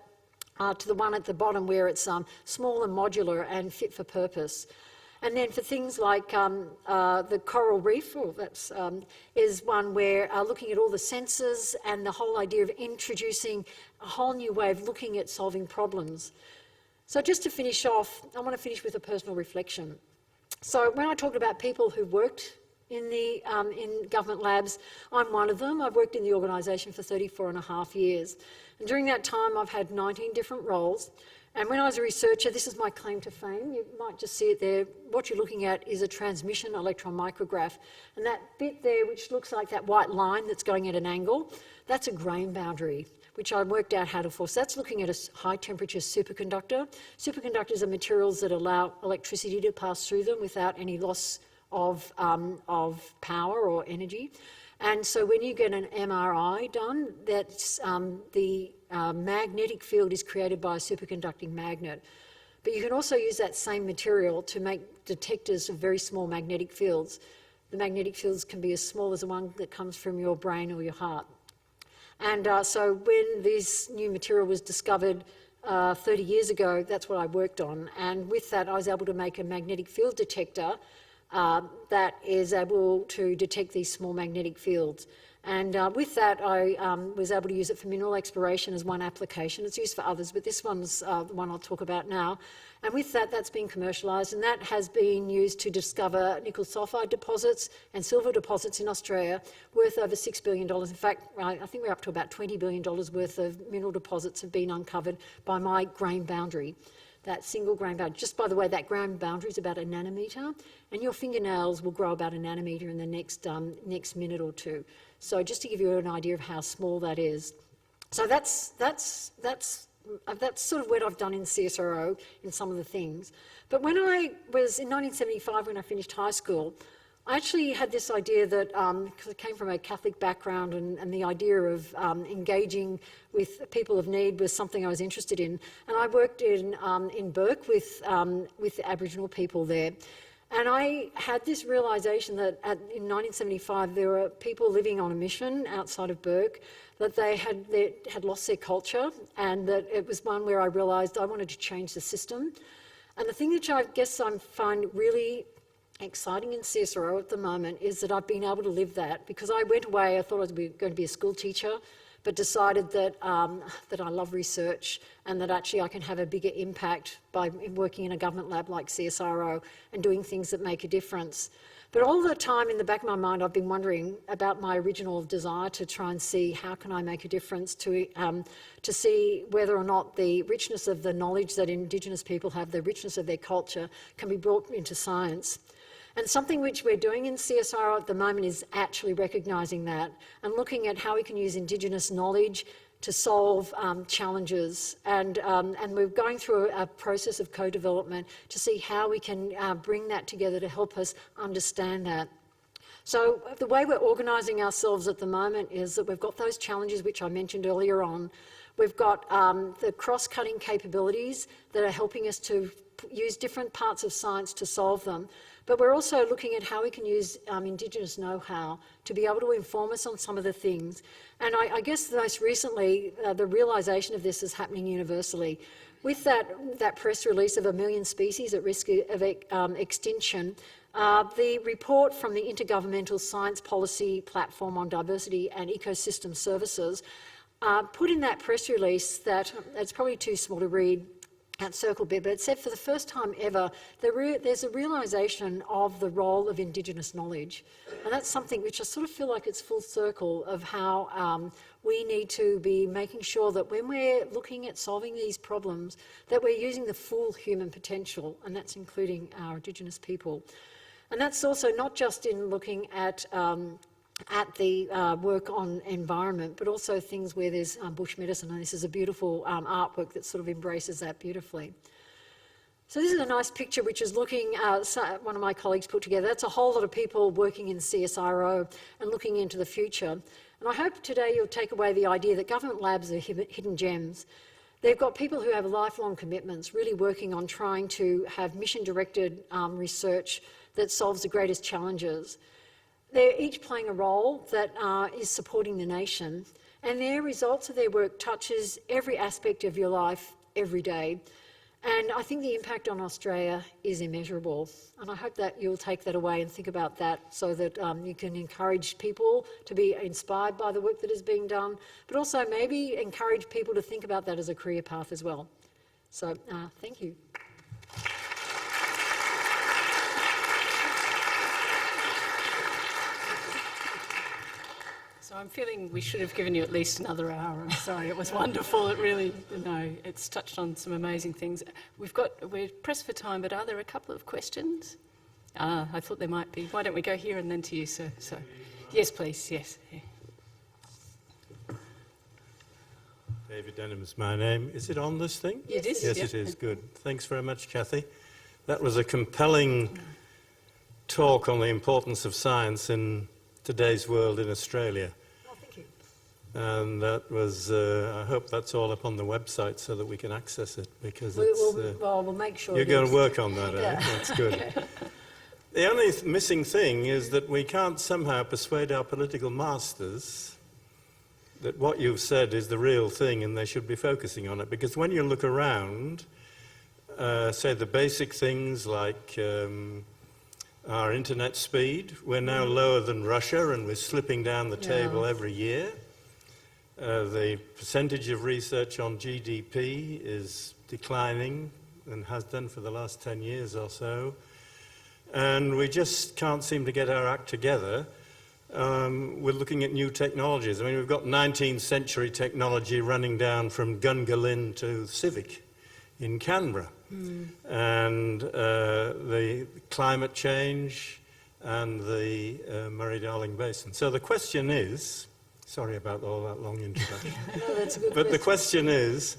to the one at the bottom where it's small and modular and fit for purpose. And then for things like the coral reef, is one where looking at all the sensors and the whole idea of introducing a whole new way of looking at solving problems. So just to finish off, I want to finish with a personal reflection. So when I talked about people who worked in government labs. I'm one of them. I've worked in the organisation for 34.5 years. And during that time, I've had 19 different roles. And when I was a researcher, this is my claim to fame. You might just see it there. What you're looking at is a transmission electron micrograph. And that bit there, which looks like that white line that's going at an angle, that's a grain boundary, which I worked out how to force. That's looking at a high-temperature superconductor. Superconductors are materials that allow electricity to pass through them without any loss of power or energy. And so when you get an MRI done, that's the magnetic field is created by a superconducting magnet. But you can also use that same material to make detectors of very small magnetic fields. The magnetic fields can be as small as the one that comes from your brain or your heart. And so when this new material was discovered 30 years ago, that's what I worked on. And with that, I was able to make a magnetic field detector that is able to detect these small magnetic fields. And with that, I was able to use it for mineral exploration as one application. It's used for others, but this one's the one I'll talk about now. And with that, that's been commercialised, and that has been used to discover nickel sulphide deposits and silver deposits in Australia worth over $6 billion. In fact, I think we're up to about $20 billion worth of mineral deposits have been uncovered by my grain boundary. That single grain boundary. Just by the way, that grain boundary is about a nanometre, and your fingernails will grow about a nanometre in the next minute or two. So just to give you an idea of how small that is. So that's sort of what I've done in CSIRO in some of the things. But when I was in 1975, when I finished high school, I actually had this idea that, because I came from a Catholic background, and the idea of engaging with people of need was something I was interested in. And I worked in Bourke with Aboriginal people there. And I had this realisation that in 1975 there were people living on a mission outside of Bourke, that they had lost their culture, and that it was one where I realised I wanted to change the system. And the thing which I guess I find really exciting in CSIRO at the moment is that I've been able to live that, because I went away, I thought I was going to be a school teacher, but decided that that I love research and that actually I can have a bigger impact by working in a government lab like CSIRO and doing things that make a difference. But all the time in the back of my mind, I've been wondering about my original desire to try and see how can I make a difference, to see whether or not the richness of the knowledge that Indigenous people have, the richness of their culture, can be brought into science. And something which we're doing in CSIRO at the moment is actually recognising that and looking at how we can use Indigenous knowledge to solve challenges. And we're going through a process of co-development to see how we can bring that together to help us understand that. So the way we're organising ourselves at the moment is that we've got those challenges which I mentioned earlier on. We've got the cross-cutting capabilities that are helping us to use different parts of science to solve them. But we're also looking at how we can use Indigenous know-how to be able to inform us on some of the things. And I guess most recently, the realisation of this is happening universally. With that press release of 1 million species at risk of extinction, the report from the Intergovernmental Science Policy Platform on Diversity and Ecosystem Services put in that press release that, it's probably too small to read, that circle bit, but it said for the first time ever, there's a realisation of the role of Indigenous knowledge. And that's something which I sort of feel like it's full circle of how we need to be making sure that when we're looking at solving these problems, that we're using the full human potential, and that's including our Indigenous people. And that's also not just in looking at the work on environment, but also things where there's bush medicine, and this is a beautiful artwork that sort of embraces that beautifully. So this is a nice picture which is looking, one of my colleagues put together. That's a whole lot of people working in CSIRO and looking into the future. And I hope today you'll take away the idea that government labs are hidden gems. They've got people who have lifelong commitments, really working on trying to have mission-directed research that solves the greatest challenges. They're each playing a role that is supporting the nation, and their results of their work touches every aspect of your life every day. And I think the impact on Australia is immeasurable. And I hope that you'll take that away and think about that so that you can encourage people to be inspired by the work that is being done, but also maybe encourage people to think about that as a career path as well. So thank you. I'm feeling we should have given you at least another hour. I'm sorry, it was wonderful. It really, it's touched on some amazing things. We're pressed for time, but are there a couple of questions? I thought there might be. Why don't we go here and then to you, sir? So, yes, please, yes. Yeah. David Denham is my name. Is it on this thing? It is. Yes, yeah. it is. Good. Thanks very much, Cathy. That was a compelling talk on the importance of science in today's world in Australia. Oh, thank you. And that was, I hope that's all up on the website so that we can access it, because We'll make sure. you're it going is. to work on that, Yeah. That's good. The only missing thing is that we can't somehow persuade our political masters that what you've said is the real thing and they should be focusing on it. Because when you look around, say the basic things like our internet speed, we're now lower than Russia and we're slipping down the table every year. The percentage of research on GDP is declining and has done for the last 10 years or so. And we just can't seem to get our act together. We're looking at new technologies. I mean, we've got 19th century technology running down from Gungalin to Civic in Canberra. And the climate change and the Murray-Darling Basin. So the question is, sorry about all that long introduction, No, that's a good but the question. question is,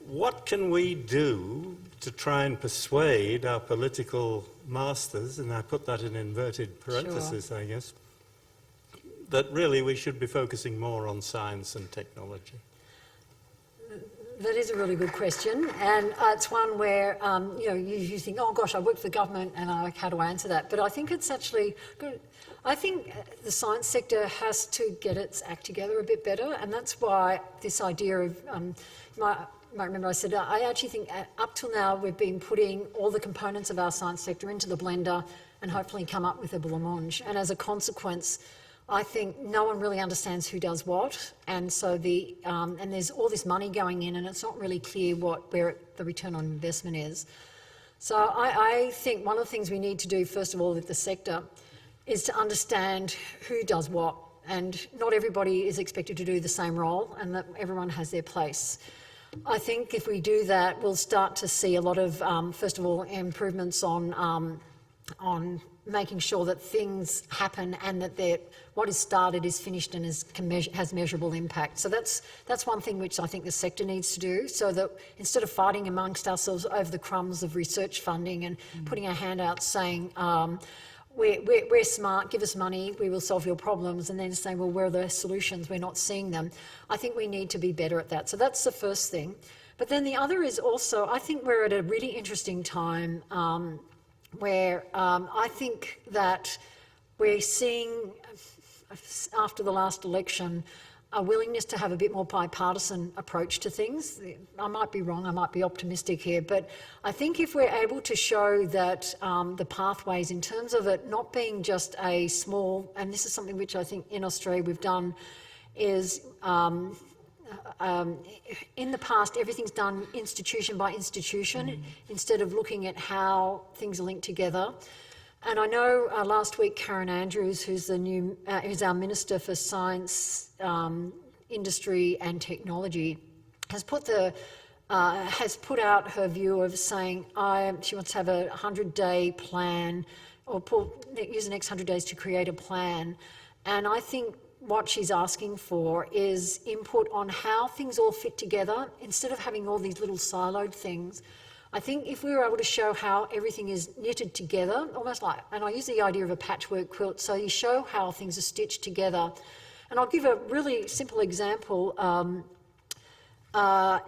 what can we do to try and persuade our political masters, and I put that in inverted parentheses, I guess, that really we should be focusing more on science and technology? That is a really good question, and it's one where you think, oh gosh, I work for the government, and how do I answer that? But I think it's actually good. I think the science sector has to get its act together a bit better, and that's why this idea of you might remember I said I actually think up till now we've been putting all the components of our science sector into the blender and hopefully come up with a blancmange, and as a consequence, I think no one really understands who does what, and so and there's all this money going in, and it's not really clear where the return on investment is. So I think one of the things we need to do, first of all, with the sector, is to understand who does what, and not everybody is expected to do the same role, and that everyone has their place. I think if we do that, we'll start to see a lot of, first of all, improvements on making sure that things happen and that what is started is finished and has measurable impact. So that's one thing which I think the sector needs to do, so that instead of fighting amongst ourselves over the crumbs of research funding and putting our hand out saying, we're smart, give us money, we will solve your problems, and then saying, well, where are the solutions? We're not seeing them. I think we need to be better at that. So that's the first thing. But then the other is also, I think we're at a really interesting time where I think that we're seeing, after the last election, a willingness to have a bit more bipartisan approach to things. I might be wrong, I might be optimistic here, but I think if we're able to show that the pathways, in terms of it not being just a small, and this is something which I think in Australia we've done, is in the past everything's done institution by institution instead of looking at how things are linked together. And I know last week Karen Andrews, who's our Minister for Science, Industry and Technology, has put out her view of saying she wants to have a 100-day plan, or use the next 100 days to create a plan. And I think what she's asking for is input on how things all fit together instead of having all these little siloed things. I think if we were able to show how everything is knitted together, almost like, and I use the idea of a patchwork quilt, so you show how things are stitched together. And I'll give a really simple example.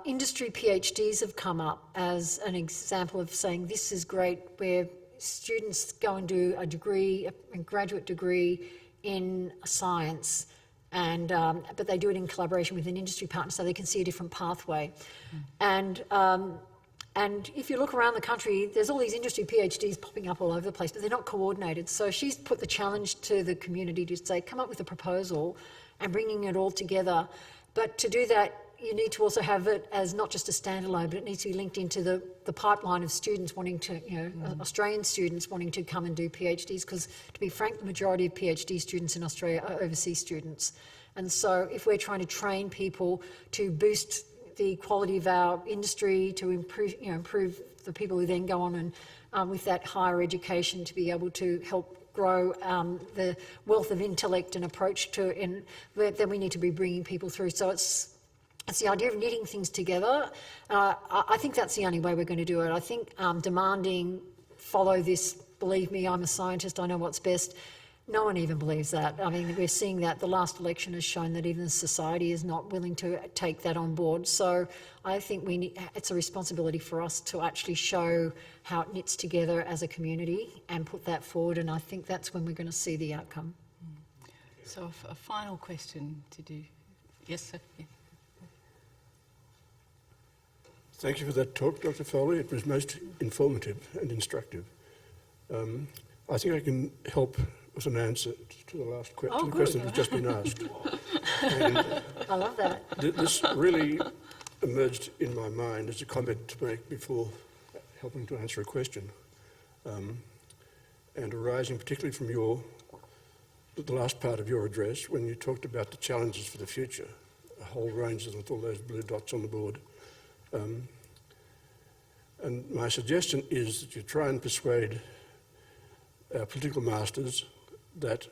Industry PhDs have come up as an example of saying this is great, where students go and do a graduate degree in science, but they do it in collaboration with an industry partner so they can see a different pathway. And if you look around the country, there's all these industry PhDs popping up all over the place, but they're not coordinated. So she's put the challenge to the community to say, come up with a proposal and bringing it all together. But to do that, you need to also have it as not just a standalone, but it needs to be linked into the pipeline of students wanting to, Australian students wanting to come and do PhDs, because to be frank, the majority of PhD students in Australia are overseas students. And so if we're trying to train people to boost the quality of our industry, to improve the people who then go on and with that higher education to be able to help grow the wealth of intellect and approach to it, and then we need to be bringing people through. So it's the idea of knitting things together. I think that's the only way we're going to do it. I think demanding, follow this, believe me, I'm a scientist, I know what's best. No one even believes that. I mean, we're seeing that the last election has shown that even society is not willing to take that on board. So I think it's a responsibility for us to actually show how it knits together as a community and put that forward, and I think that's when we're going to see the outcome. So a final question to do. Yes, sir. Yeah. Thank you for that talk, Dr. Foley. It was most informative and instructive. I think I can help with an answer to the last question, the question that's just been asked. And I love that. this really emerged in my mind as a comment to make before helping to answer a question, and arising particularly from the last part of your address when you talked about the challenges for the future, a whole range of them with all those blue dots on the board. And my suggestion is that you try and persuade our political masters that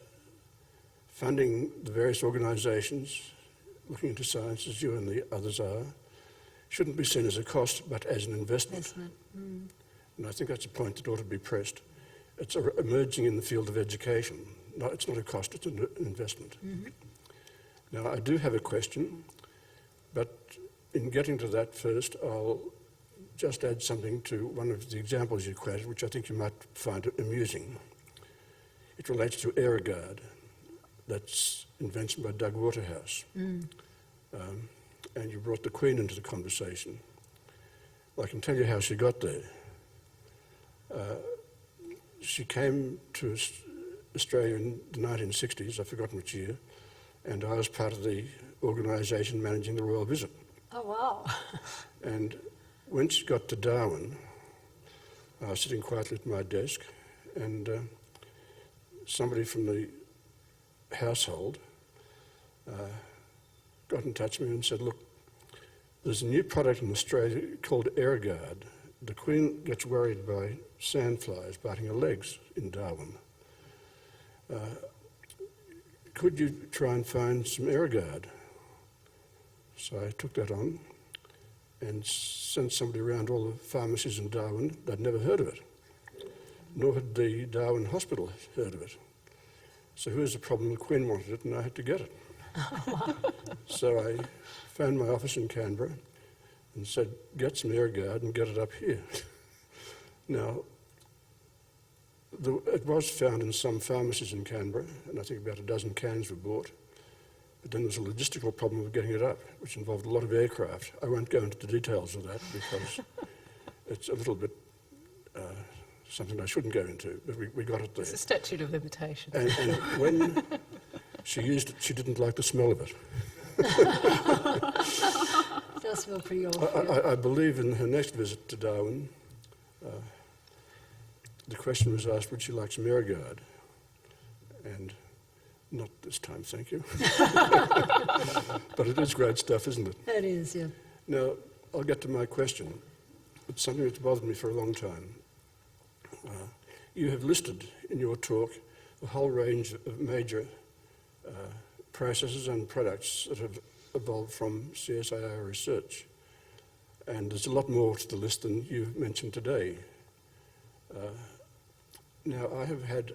funding the various organisations looking into science, as you and the others are, shouldn't be seen as a cost but as an investment. And I think that's a point that ought to be pressed. It's emerging in the field of education. No, it's not a cost, it's an investment. Now, I do have a question, but in getting to that first, I'll just add something to one of the examples you quoted, which I think you might find amusing. It relates to AeroGuard. That's invention by Doug Waterhouse. And you brought the Queen into the conversation. Well, I can tell you how she got there. She came to Australia in the 1960s, I've forgotten which year, and I was part of the organisation managing the royal visit. Oh, wow. And when she got to Darwin, I was sitting quietly at my desk, and somebody from the household got in touch with me and said, look, there's a new product in Australia called AeroGuard. The Queen gets worried by sandflies biting her legs in Darwin. Could you try and find some AeroGuard? So I took that on and sent somebody around all the pharmacies in Darwin. They'd never heard of it, nor had the Darwin Hospital heard of it. So here's the problem, the Queen wanted it and I had to get it. So I phoned my office in Canberra and said, get some AeroGuard and get it up here. Now, it was found in some pharmacies in Canberra, and I think about a dozen cans were bought. But then there's a logistical problem of getting it up, which involved a lot of aircraft. I won't go into the details of that because it's a little bit something I shouldn't go into, but we got it there. It's a statute of limitations. And when she used it, she didn't like the smell of it. It does smell pretty awful. I believe in her next visit to Darwin, the question was asked, would she like some AeroGuard? And not this time, thank you. But it is great stuff, isn't it? It is, yeah. Now, I'll get to my question. It's something that's bothered me for a long time. You have listed in your talk a whole range of major processes and products that have evolved from CSIRO research. And there's a lot more to the list than you've mentioned today. Now, I have had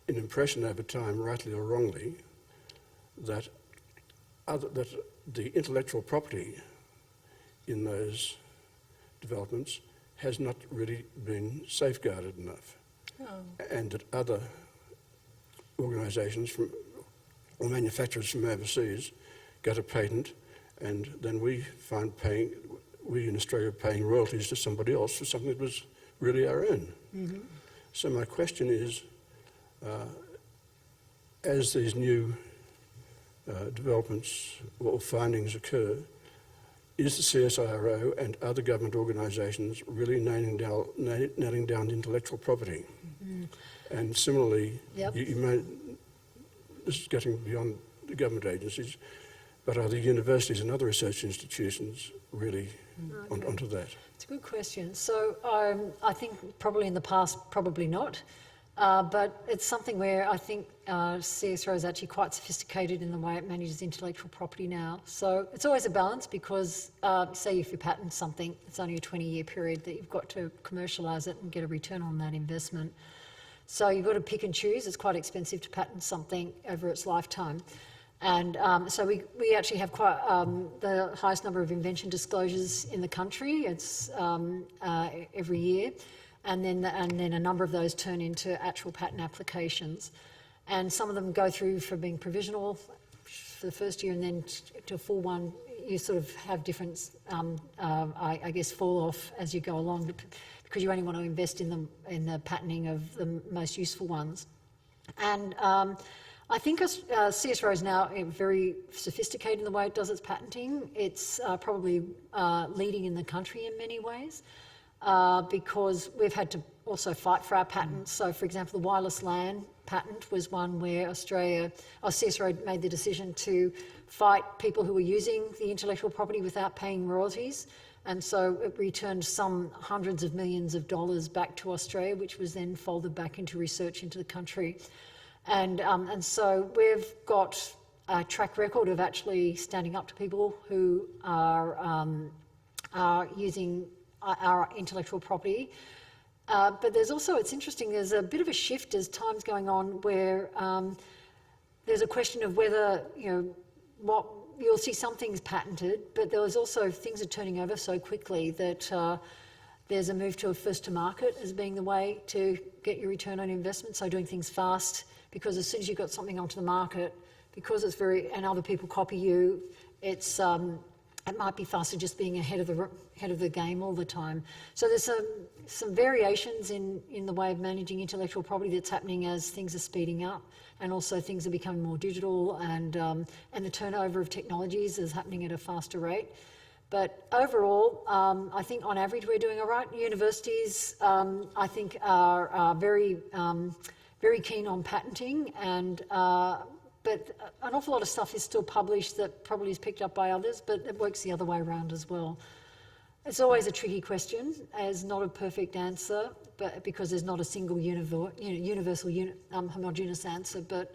an impression over time, rightly or wrongly, that the intellectual property in those developments has not really been safeguarded enough. And that other organisations or manufacturers from overseas get a patent, and then we in Australia are paying royalties to somebody else for something that was really our own. So my question is, as these new developments or findings occur, is the CSIRO and other government organisations really nailing down intellectual property? And similarly, Yep. this is getting beyond the government agencies, but are the universities and other research institutions really onto that? It's a good question. So I think probably in the past, probably not. But it's something where I think CSIRO is actually quite sophisticated in the way it manages intellectual property now. So it's always a balance because, say if you patent something, it's only a 20-year period that you've got to commercialise it and get a return on that investment. So you've got to pick and choose. It's quite expensive to patent something over its lifetime. And so we actually have quite the highest number of invention disclosures in the country. It's every year. And then a number of those turn into actual patent applications. And some of them go through from being provisional for the first year and then to a full one. You sort of have different, I guess, fall off as you go along because you only want to invest in the patenting of the most useful ones. And I think CSIRO is now very sophisticated in the way it does its patenting. It's probably leading in the country in many ways. Because we've had to also fight for our patents. So, for example, the wireless LAN patent was one where CSIRO made the decision to fight people who were using the intellectual property without paying royalties. And so it returned some hundreds of millions of dollars back to Australia, which was then folded back into research into the country. And so we've got a track record of actually standing up to people who are using our intellectual property. But there's also, it's interesting, there's a bit of a shift as time's going on where there's a question of whether, you'll see some things patented, but there's also things are turning over so quickly that there's a move to a first to market as being the way to get your return on investment. So doing things fast, because as soon as you've got something onto the market, because it's and other people copy you, it's, it might be faster just being ahead of the game all the time. So there's some variations in the way of managing intellectual property that's happening as things are speeding up, and also things are becoming more digital, and the turnover of technologies is happening at a faster rate. But overall, I think on average we're doing all right. Universities, I think, are very keen on patenting, and but an awful lot of stuff is still published that probably is picked up by others, but it works the other way around as well. It's always a tricky question. There's not a perfect answer, but because there's not a single universal homogeneous answer. But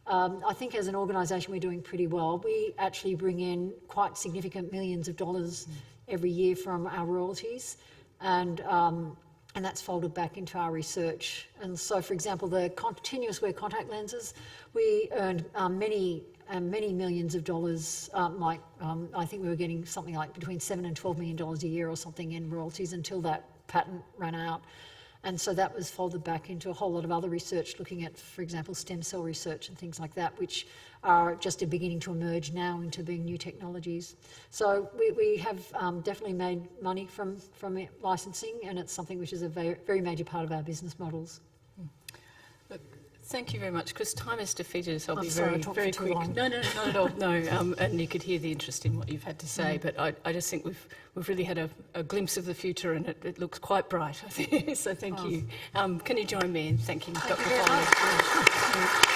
I think as an organisation we're doing pretty well. We actually bring in quite significant millions of dollars every year from our royalties, and that's folded back into our research. And so, for example, the continuous wear contact lenses, we earned many millions of dollars, I think we were getting something like between $7 and $12 million a year or something in royalties until that patent ran out. And so that was folded back into a whole lot of other research looking at, for example, stem cell research and things like that, which are just beginning to emerge now into being new technologies. So we have definitely made money from licensing, and it's something which is a very, very major part of our business models. Look, thank you very much, because time has defeated us. I'll be sorry, very quick. long. No, not at all. No, and you could hear the interest in what you've had to say, but I just think we've really had a glimpse of the future, and it looks quite bright, I think. So thank you. Can you join me in thanking Dr. Foley?